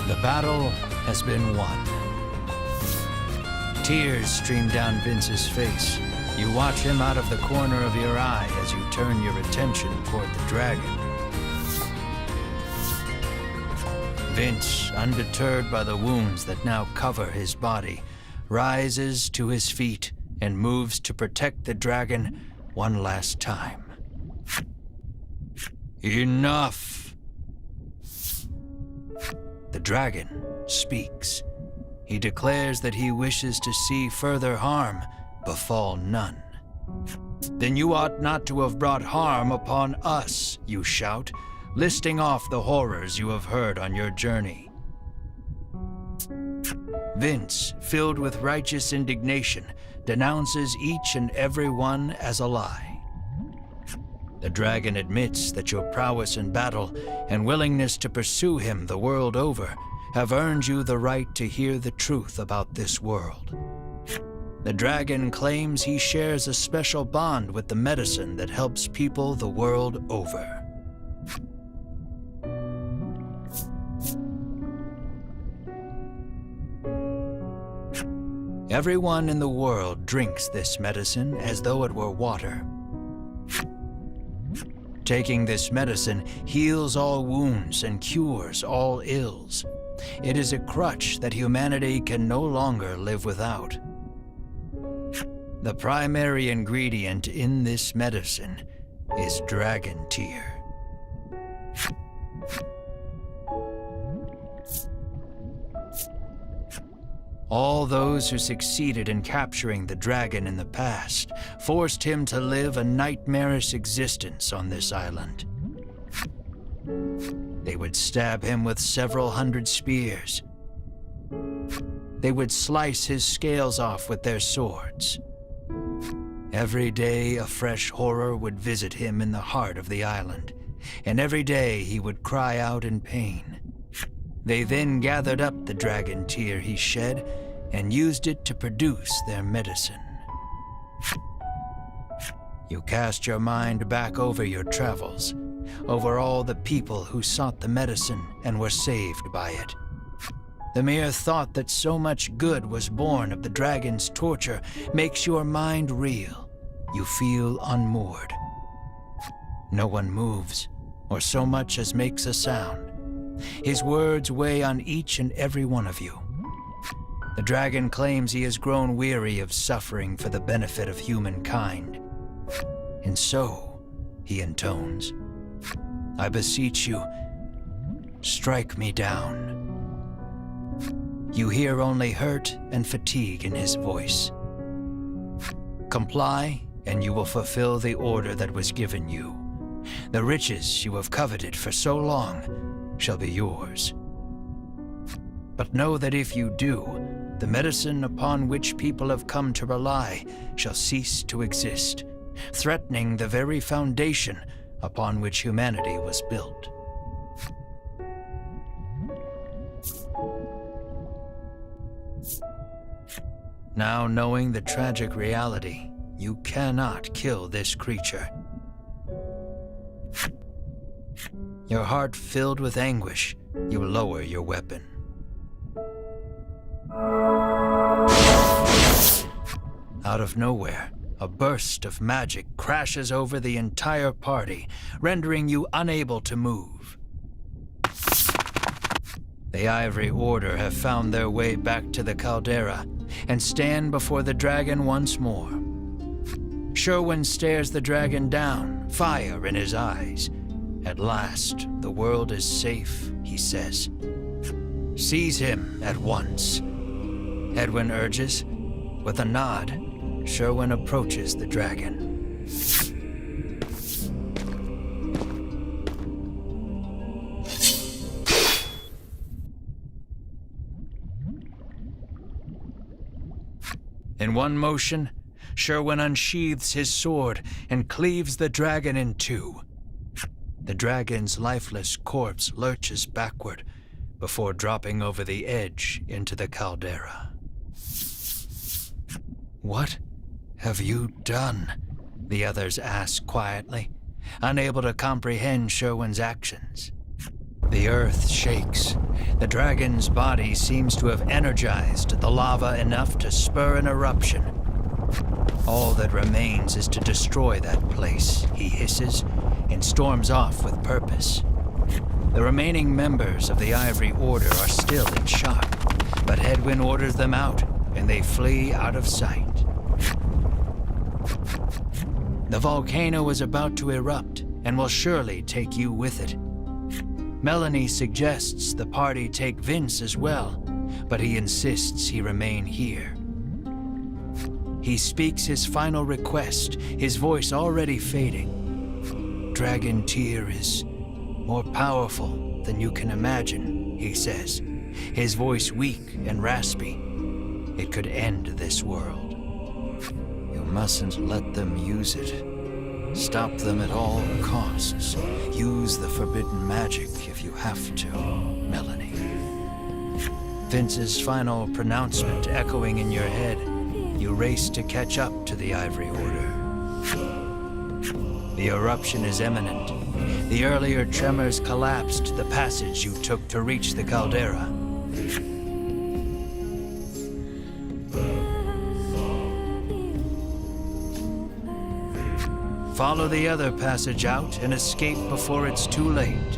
The battle has been won. Tears stream down Vince's face. You watch him out of the corner of your eye as you turn your attention toward the dragon. Vince, undeterred by the wounds that now cover his body, rises to his feet and moves to protect the dragon one last time. Enough! The dragon speaks. He declares that he wishes to see further harm befall none. Then you ought not to have brought harm upon us, you shout, listing off the horrors you have heard on your journey. Vince, filled with righteous indignation, denounces each and every one as a lie. The dragon admits that your prowess in battle and willingness to pursue him the world over have earned you the right to hear the truth about this world. The dragon claims he shares a special bond with the medicine that helps people the world over. Everyone in the world drinks this medicine as though it were water. Taking this medicine heals all wounds and cures all ills. It is a crutch that humanity can no longer live without. The primary ingredient in this medicine is dragon tear. All those who succeeded in capturing the dragon in the past forced him to live a nightmarish existence on this island. They would stab him with several hundred spears. They would slice his scales off with their swords. Every day a fresh horror would visit him in the heart of the island, and every day he would cry out in pain. They then gathered up the dragon tear he shed and used it to produce their medicine. You cast your mind back over your travels, over all the people who sought the medicine and were saved by it. The mere thought that so much good was born of the dragon's torture makes your mind reel. You feel unmoored. No one moves, or so much as makes a sound. His words weigh on each and every one of you. The dragon claims he has grown weary of suffering for the benefit of humankind. And so, he intones, I beseech you, strike me down. You hear only hurt and fatigue in his voice. Comply, and you will fulfill the order that was given you. The riches you have coveted for so long shall be yours. But know that if you do, the medicine upon which people have come to rely shall cease to exist, threatening the very foundation upon which humanity was built. Now, knowing the tragic reality, you cannot kill this creature. Your heart filled with anguish, you lower your weapon. Out of nowhere, a burst of magic crashes over the entire party, rendering you unable to move. The Ivory Order have found their way back to the caldera and stand before the dragon once more. Sherwin stares the dragon down, fire in his eyes. At last, the world is safe, he says. Seize him at once, Edwin urges. With a nod, Sherwin approaches the dragon. In one motion, Sherwin unsheathes his sword and cleaves the dragon in two. The dragon's lifeless corpse lurches backward before dropping over the edge into the caldera. What have you done? The others ask quietly, unable to comprehend Sherwin's actions. The earth shakes. The dragon's body seems to have energized the lava enough to spur an eruption. All that remains is to destroy that place, he hisses, and storms off with purpose. The remaining members of the Ivory Order are still in shock, but Hedwyn orders them out, and they flee out of sight. The volcano is about to erupt, and will surely take you with it. Melanie suggests the party take Vince as well, but he insists he remain here. He speaks his final request, his voice already fading. Dragon Tear is more powerful than you can imagine, he says, his voice weak and raspy. It could end this world. You mustn't let them use it. Stop them at all costs. Use the forbidden magic if you have to, Melanie. Vince's final pronouncement echoing in your head, you race to catch up to the Ivory Order. The eruption is imminent. The earlier tremors collapsed the passage you took to reach the caldera. Follow the other passage out and escape before it's too late.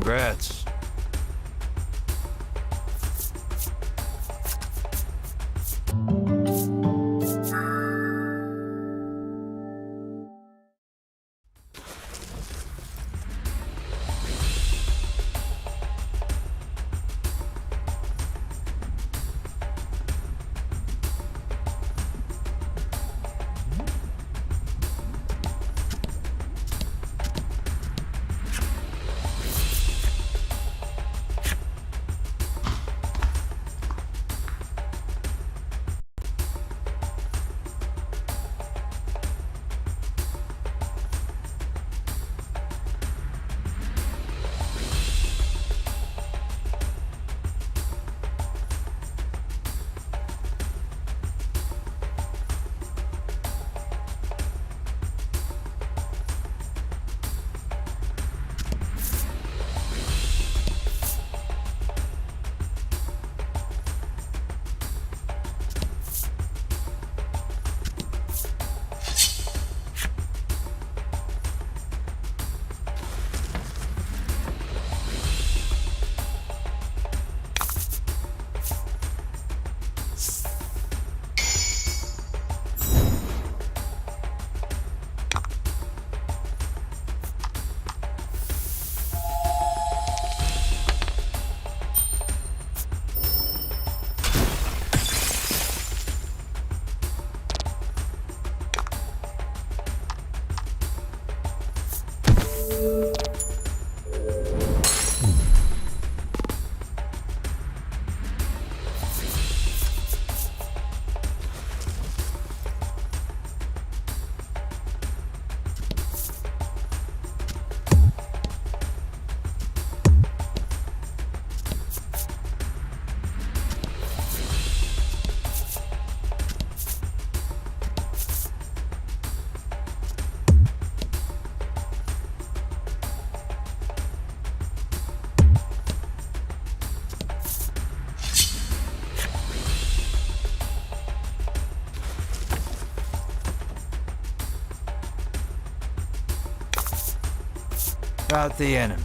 Congrats. About the enemy.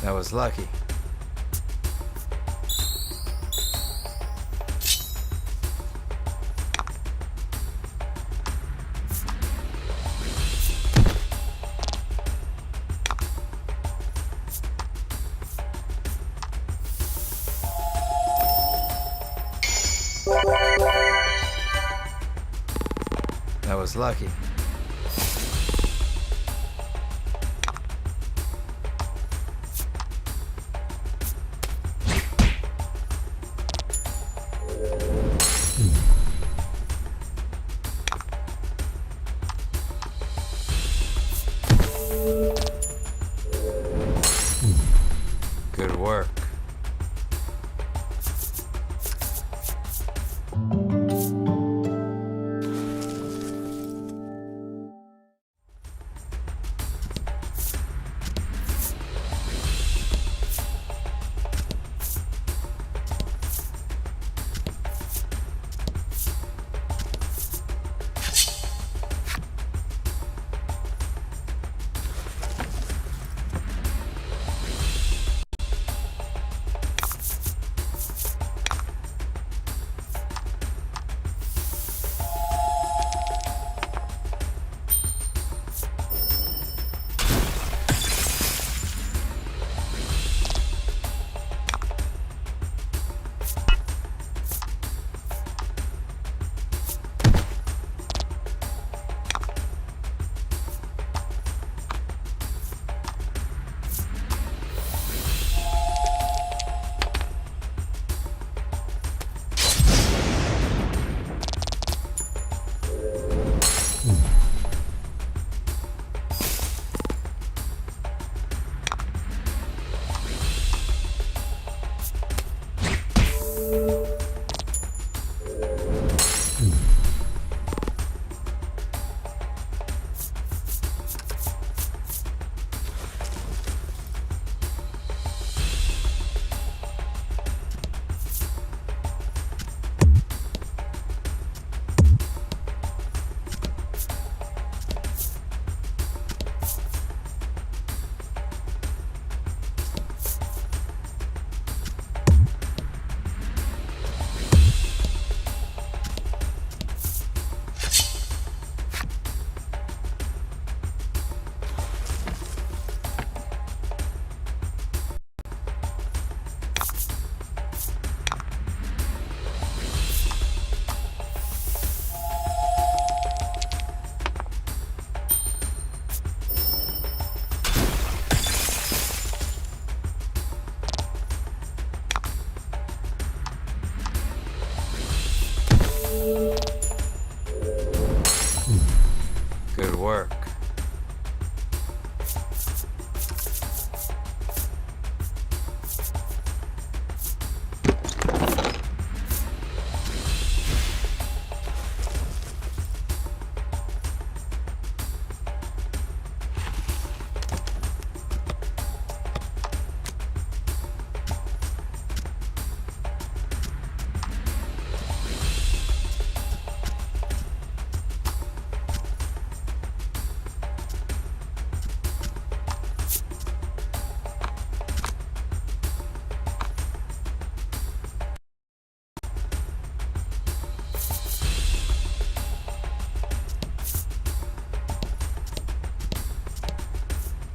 That was lucky. That was lucky. Good work.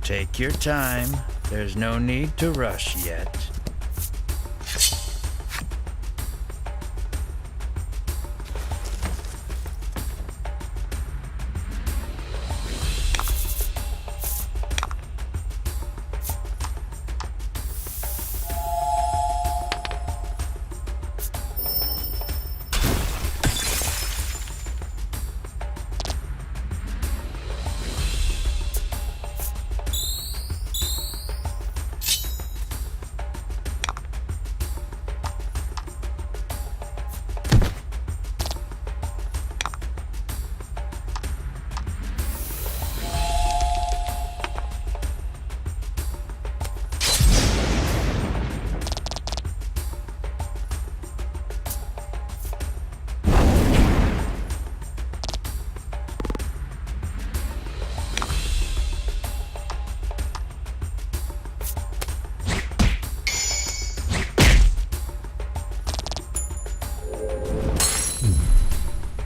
Take your time. There's no need to rush yet.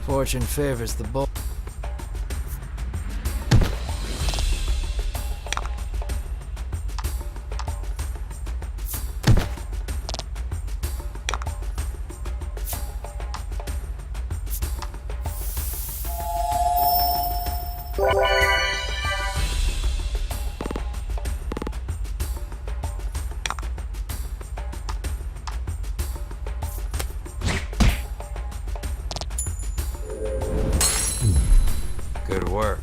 Fortune favors the bold. Good work.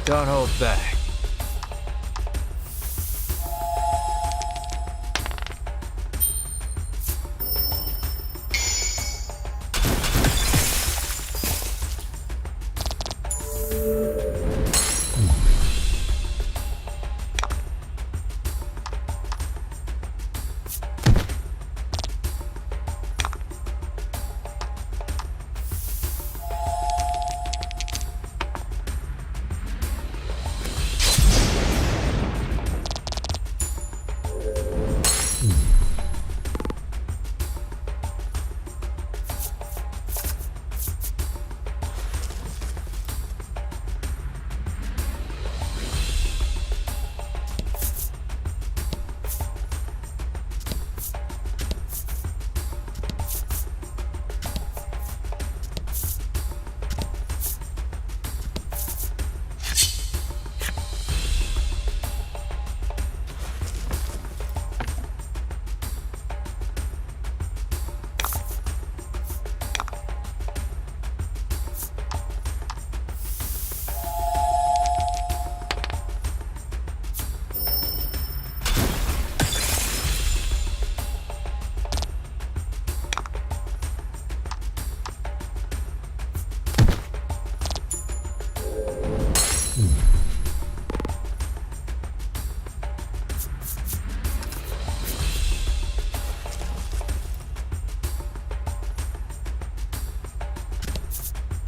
Don't hold back.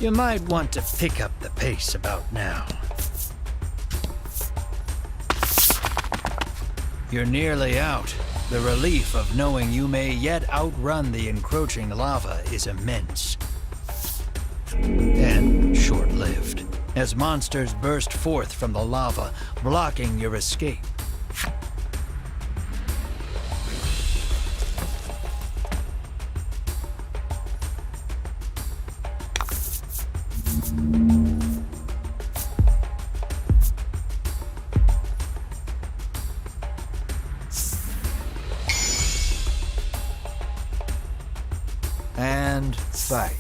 You might want to pick up the pace about now. You're nearly out. The relief of knowing you may yet outrun the encroaching lava is immense. And short-lived, as monsters burst forth from the lava, blocking your escape. And fight.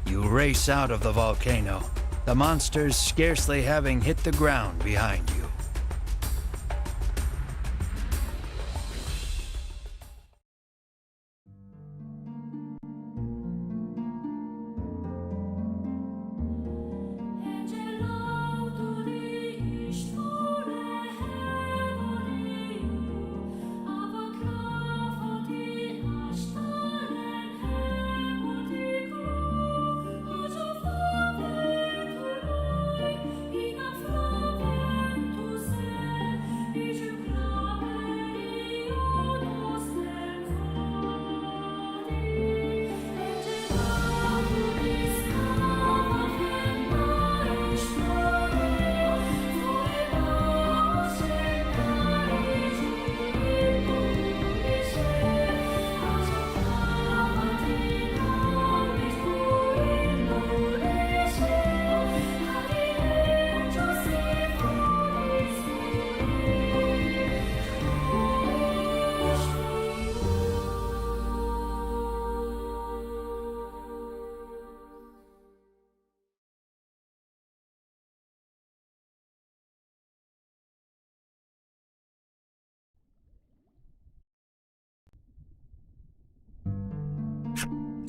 You race out of the volcano, the monsters scarcely having hit the ground behind you.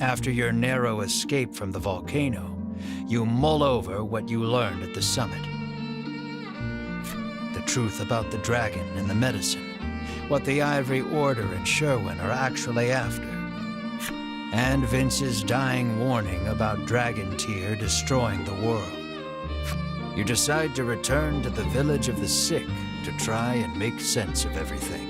After your narrow escape from the volcano, you mull over what you learned at the summit. The truth about the dragon and the medicine, what the Ivory Order and Sherwin are actually after, and Vince's dying warning about Dragon Tear destroying the world. You decide to return to the village of the sick to try and make sense of everything.